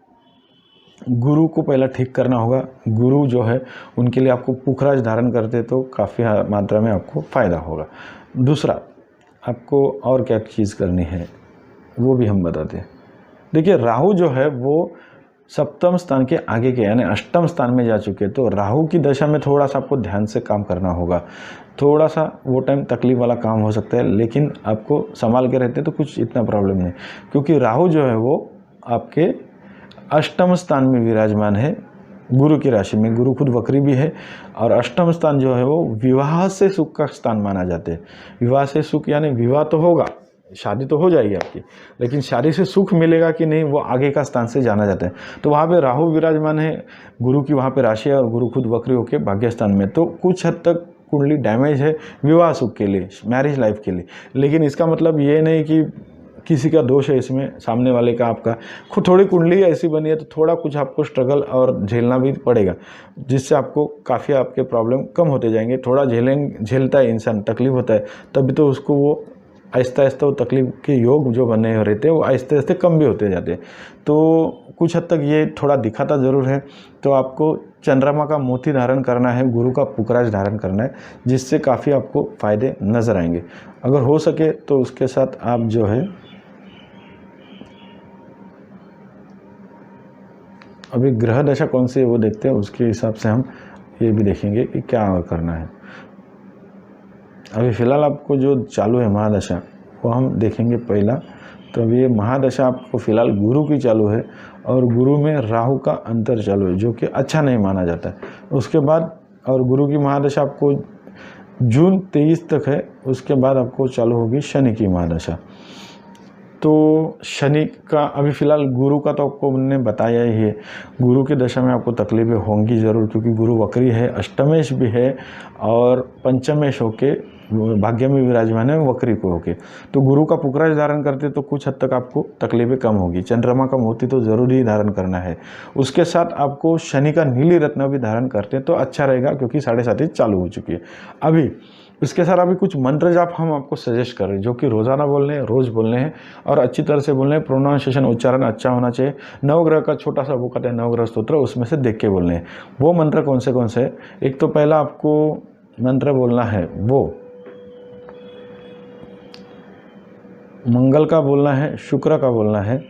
Speaker 1: गुरु को पहला ठीक करना होगा। गुरु जो है उनके लिए आपको पुखराज धारण करते तो काफ़ी मात्रा में आपको फ़ायदा होगा। दूसरा, आपको और क्या चीज़ करनी है वो भी हम बताते हैं। देखिए, राहु जो है वो सप्तम स्थान के आगे के यानी अष्टम स्थान में जा चुके हैं, तो राहु की दशा में थोड़ा सा आपको ध्यान से काम करना होगा। थोड़ा सा वो टाइम तकलीफ वाला काम हो सकता है, लेकिन आपको संभाल के रहते तो कुछ इतना प्रॉब्लम नहीं, क्योंकि राहु जो है वो आपके अष्टम स्थान में विराजमान है गुरु की राशि में। गुरु खुद वक्री भी है, और अष्टम स्थान जो है वो विवाह से सुख का स्थान माना जाता है। विवाह से सुख यानी विवाह तो होगा, शादी तो हो जाएगी आपकी, लेकिन शादी से सुख मिलेगा कि नहीं वो आगे का स्थान से जाना जाता है। तो वहाँ पे राहु विराजमान है, गुरु की वहाँ पे राशि है, और गुरु खुद वक्री होकर भाग्य स्थान में, तो कुछ हद तक कुंडली डैमेज है विवाह सुख के लिए, मैरिज लाइफ के लिए। लेकिन इसका मतलब ये नहीं कि किसी का दोष है इसमें, सामने वाले का आपका खुद थोड़ी कुंडली ऐसी बनी है तो थोड़ा कुछ आपको स्ट्रगल और झेलना भी पड़ेगा, जिससे आपको काफ़ी आपके प्रॉब्लम कम होते जाएंगे। थोड़ा झेलता है इंसान, तकलीफ होता है, तभी तो उसको वो आहिस्ता आहिस्ता वो तकलीफ के योग जो बने रहते हैं वो आहिस्ते आहिस्ते कम भी होते जाते हैं। तो कुछ हद तक ये थोड़ा दिखाता ज़रूर है। तो आपको चंद्रमा का मोती धारण करना है, गुरु का पुखराज धारण करना है, जिससे काफ़ी आपको फ़ायदे नज़र आएंगे। अगर हो सके तो उसके साथ आप जो है अभी ग्रह दशा कौन सी है वो देखते हैं, उसके हिसाब से हम ये भी देखेंगे कि क्या करना है। अभी फ़िलहाल आपको जो चालू है महादशा वो हम देखेंगे पहला। तो अभी ये महादशा आपको फ़िलहाल गुरु की चालू है, और गुरु में राहु का अंतर चालू है, जो कि अच्छा नहीं माना जाता है। उसके बाद और गुरु की महादशा आपको जून 23 तक है, उसके बाद आपको चालू होगी शनि की महादशा। तो शनि का अभी फ़िलहाल, गुरु का तो आपको मैंने बताया ही है। गुरु की दशा में आपको तकलीफें होंगी ज़रूर, क्योंकि गुरु वक्री है, अष्टमेश भी है और पंचमेश होके भाग्य में विराजमान है वक्री को होके। तो गुरु का पुखराज धारण करते तो कुछ हद तक आपको तकलीफें कम होगी। चंद्रमा का मोती तो ज़रूर ही धारण करना है। उसके साथ आपको शनि का नीली रत्न भी धारण करते तो अच्छा रहेगा, क्योंकि 7:30 चालू हो चुकी है अभी। इसके साथ अभी कुछ मंत्र जाप हम आपको सजेस्ट कर रहे हैं, जो कि रोज़ाना बोलने हैं, रोज़ बोलने हैं, और अच्छी तरह से बोलने हैं। प्रोनाउंसिएशन उच्चारण अच्छा होना चाहिए। नवग्रह का छोटा सा वो कहते हैं नवग्रह स्तोत्र, उसमें से देख के बोलने हैं। वो मंत्र कौन से हैं? एक तो पहला आपको मंत्र बोलना है वो मंगल का बोलना है, शुक्र का बोलना है,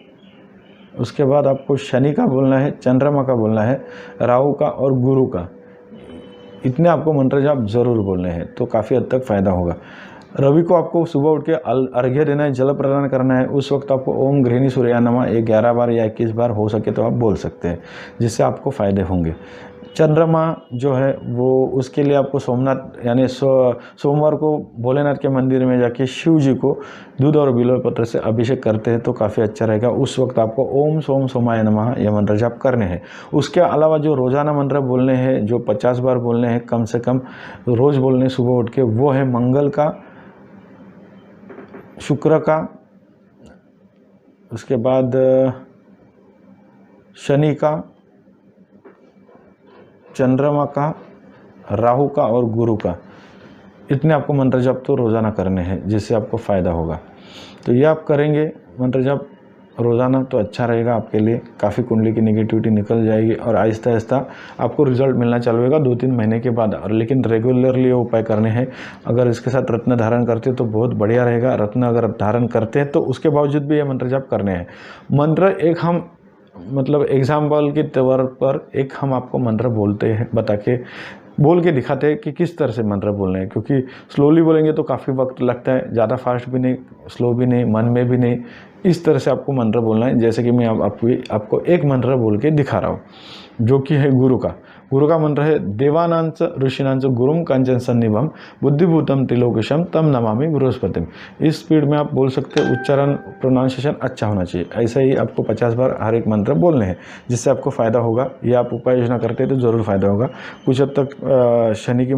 Speaker 1: उसके बाद आपको शनि का बोलना है, चंद्रमा का बोलना है, राहु का और गुरु का। इतने आपको मंत्र जाप जरूर बोलने हैं, तो काफ़ी हद तक फ़ायदा होगा। रवि को आपको सुबह उठ के अर्घ्य देना है, जल प्रदान करना है। उस वक्त आपको ओम गृहिणी सूर्या नमः 11 बार या 21 बार हो सके तो आप बोल सकते हैं, जिससे आपको फ़ायदे होंगे। चंद्रमा जो है वो, उसके लिए आपको सोमनाथ यानी सोमवार को भोलेनाथ के मंदिर में जाके शिव जी को दूध और बिल्व पत्र से अभिषेक करते हैं तो काफ़ी अच्छा रहेगा। उस वक्त आपको ओम सोम सोमाय नमः यह मंत्र जाप करने हैं। उसके अलावा जो रोज़ाना मंत्र बोलने हैं, जो 50 बार बोलने हैं कम से कम रोज़ बोलने सुबह उठ के, वो है मंगल का, शुक्र का, उसके बाद शनि का, चंद्रमा का, राहु का और गुरु का। इतने आपको मंत्र जाप तो रोज़ाना करने हैं, जिससे आपको फ़ायदा होगा। तो ये आप करेंगे मंत्र जाप रोज़ाना तो अच्छा रहेगा आपके लिए। काफ़ी कुंडली की नेगेटिविटी निकल जाएगी और आहिस्ता आहिस्ता आपको रिजल्ट मिलना चालू होगा 2-3 महीने के बाद। और लेकिन रेगुलरली ये उपाय करने हैं। अगर इसके साथ रत्न धारण करते हैं तो बहुत बढ़िया रहेगा। रत्न अगर धारण करते हैं तो उसके बावजूद भी ये मंत्र जाप करने हैं। मंत्र एक हम मतलब एग्जाम्पल के तौर पर एक हम आपको मंत्र बोलते हैं, बोल के दिखाते हैं कि किस तरह से मंत्र बोलने हैं। क्योंकि स्लोली बोलेंगे तो काफ़ी वक्त लगता है, ज़्यादा फास्ट भी नहीं, स्लो भी नहीं, मन में भी नहीं। इस तरह से आपको मंत्र बोलना है। जैसे कि मैं आपको एक मंत्र बोल के दिखा रहा हूँ, जो कि है गुरु का। गुरु का मंत्र है देवानांच ऋषिनांच गुरुम कांचन सन्निभम बुद्धिभूतम त्रिलोकेशम तम नमामि बृहस्पतिम। इस स्पीड में आप बोल सकते हैं, उच्चारण प्रोनाउंसिएशन अच्छा होना चाहिए। ऐसा ही आपको 50 बार हर एक मंत्र बोलने हैं, जिससे आपको फ़ायदा होगा। ये आप उपाय योजना करते हैं तो ज़रूर फ़ायदा होगा। कुछ हद तक शनि की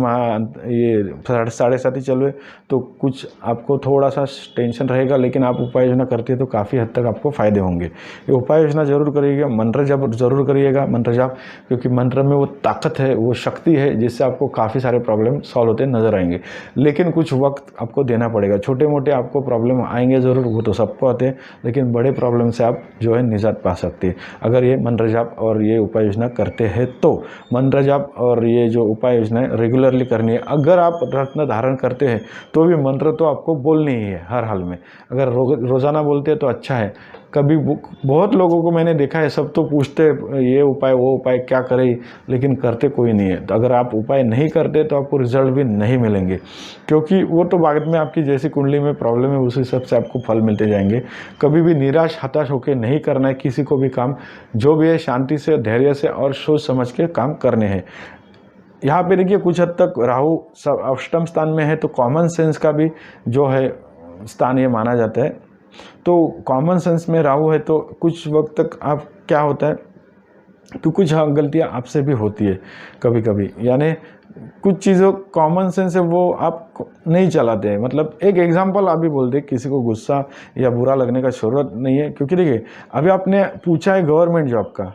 Speaker 1: ये 7.5 ही चल रहे, तो कुछ आपको थोड़ा सा टेंशन रहेगा, लेकिन आप उपाय योजना करते हैं तो काफ़ी हद तक आपको फ़ायदे होंगे। ये उपाय योजना जरूर करिएगा, मंत्र जाप जरूर करिएगा, मंत्र जाप, क्योंकि मंत्र में वो ताकत है, वो शक्ति है, जिससे आपको काफ़ी सारे प्रॉब्लम सॉल्व होते नजर आएंगे। लेकिन कुछ वक्त आपको देना पड़ेगा। छोटे मोटे आपको प्रॉब्लम आएंगे ज़रूर, वो तो सबको आते हैं, लेकिन बड़े प्रॉब्लम से आप जो है निजात पा सकते हैं अगर ये मंत्र जाप और ये उपाय योजना करते हैं तो। मंत्र जाप और ये जो उपाय योजना है रेगुलरली करनी है। अगर आप रत्न धारण करते हैं तो भी मंत्र तो आपको बोलनी ही है हर हाल में। अगर रोज़ाना बोलते हैं तो अच्छा है। कभी बहुत लोगों को मैंने देखा है, सब तो पूछते ये उपाय वो उपाय क्या करें, लेकिन करते कोई नहीं है। तो अगर आप उपाय नहीं करते तो आपको रिजल्ट भी नहीं मिलेंगे, क्योंकि वो तो बाद में आपकी जैसी कुंडली में प्रॉब्लम है उस हिसाब से आपको फल मिलते जाएंगे। कभी भी निराश हताश होकर नहीं करना है किसी को भी काम। जो भी है शांति से, धैर्य से और सोच समझ के काम करने हैं। यहाँ पे देखिए कुछ हद तक राहु अष्टम स्थान में है, तो कॉमन सेंस का भी जो है स्थान ये माना जाता है। तो कॉमन सेंस में राहु है तो कुछ वक्त तक आप क्या होता है तो कुछ गलतियां आपसे भी होती है कभी कभी, यानी कुछ चीज़ों कॉमन सेंस है वो आप नहीं चलाते हैं। मतलब एक एग्जांपल आप भी बोल दे, किसी को गुस्सा या बुरा लगने का ज़रूरत नहीं है, क्योंकि देखिए अभी आपने पूछा है गवर्नमेंट जॉब का।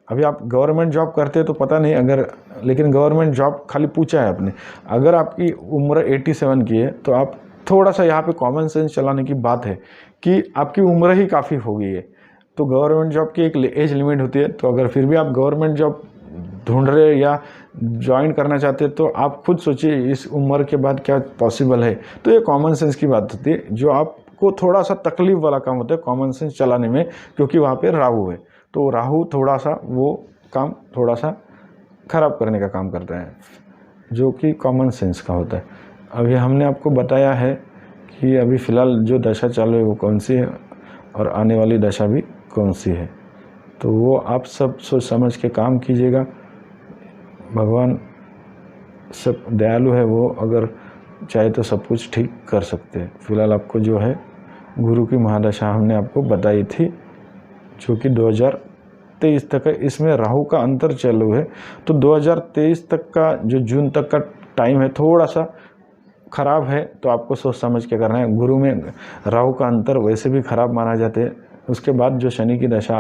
Speaker 1: अभी आप गवर्नमेंट जॉब करते हैं तो पता नहीं, अगर लेकिन गवर्नमेंट जॉब खाली पूछा है आपने। अगर आपकी उम्र 87 की है तो आप थोड़ा सा यहाँ पे कॉमन सेंस चलाने की बात है कि आपकी उम्र ही काफ़ी हो गई है। तो गवर्नमेंट जॉब की एक एज लिमिट होती है, तो अगर फिर भी आप गवर्नमेंट जॉब ढूंढ रहे या ज्वाइन करना चाहते हैं तो आप खुद सोचिए इस उम्र के बाद क्या पॉसिबल है। तो ये कॉमन सेंस की बात होती है, जो आपको थोड़ा सा तकलीफ वाला काम होता है कॉमन सेंस चलाने में, क्योंकि वहाँ पे राहु है। तो राहु थोड़ा सा वो काम थोड़ा सा खराब करने का काम करता है, जो कि कॉमन सेंस का होता है। अभी हमने आपको बताया है कि अभी फ़िलहाल जो दशा चालू है वो कौन सी है और आने वाली दशा भी कौन सी है, तो वो आप सब सोच समझ के काम कीजिएगा। भगवान सब दयालु है, वो अगर चाहे तो सब कुछ ठीक कर सकते हैं। फिलहाल आपको जो है गुरु की महादशा हमने आपको बताई थी, जो कि 2023 तक है। इसमें राहु का अंतर चालू है, तो 2023 तक का जो जून तक का टाइम है थोड़ा सा ख़राब है, तो आपको सोच समझ के करना है। गुरु में राहु का अंतर वैसे भी ख़राब माना जाते हैं। उसके बाद जो शनि की दशा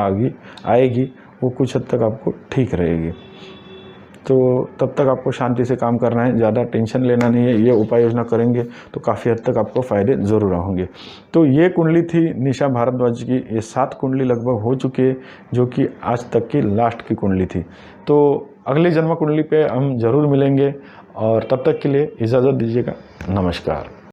Speaker 1: आएगी वो कुछ हद तक आपको ठीक रहेगी। तो तब तक आपको शांति से काम करना है, ज़्यादा टेंशन लेना नहीं है। ये उपाय योजना करेंगे तो काफ़ी हद तक आपको फ़ायदे ज़रूर होंगे। तो ये कुंडली थी निशा भारद्वाज की। ये 7 कुंडली लगभग हो चुकी है, जो कि आज तक की लास्ट की कुंडली थी। तो अगली जन्म कुंडली पे हम ज़रूर मिलेंगे, और तब तक के लिए इजाज़त दीजिएगा। नमस्कार।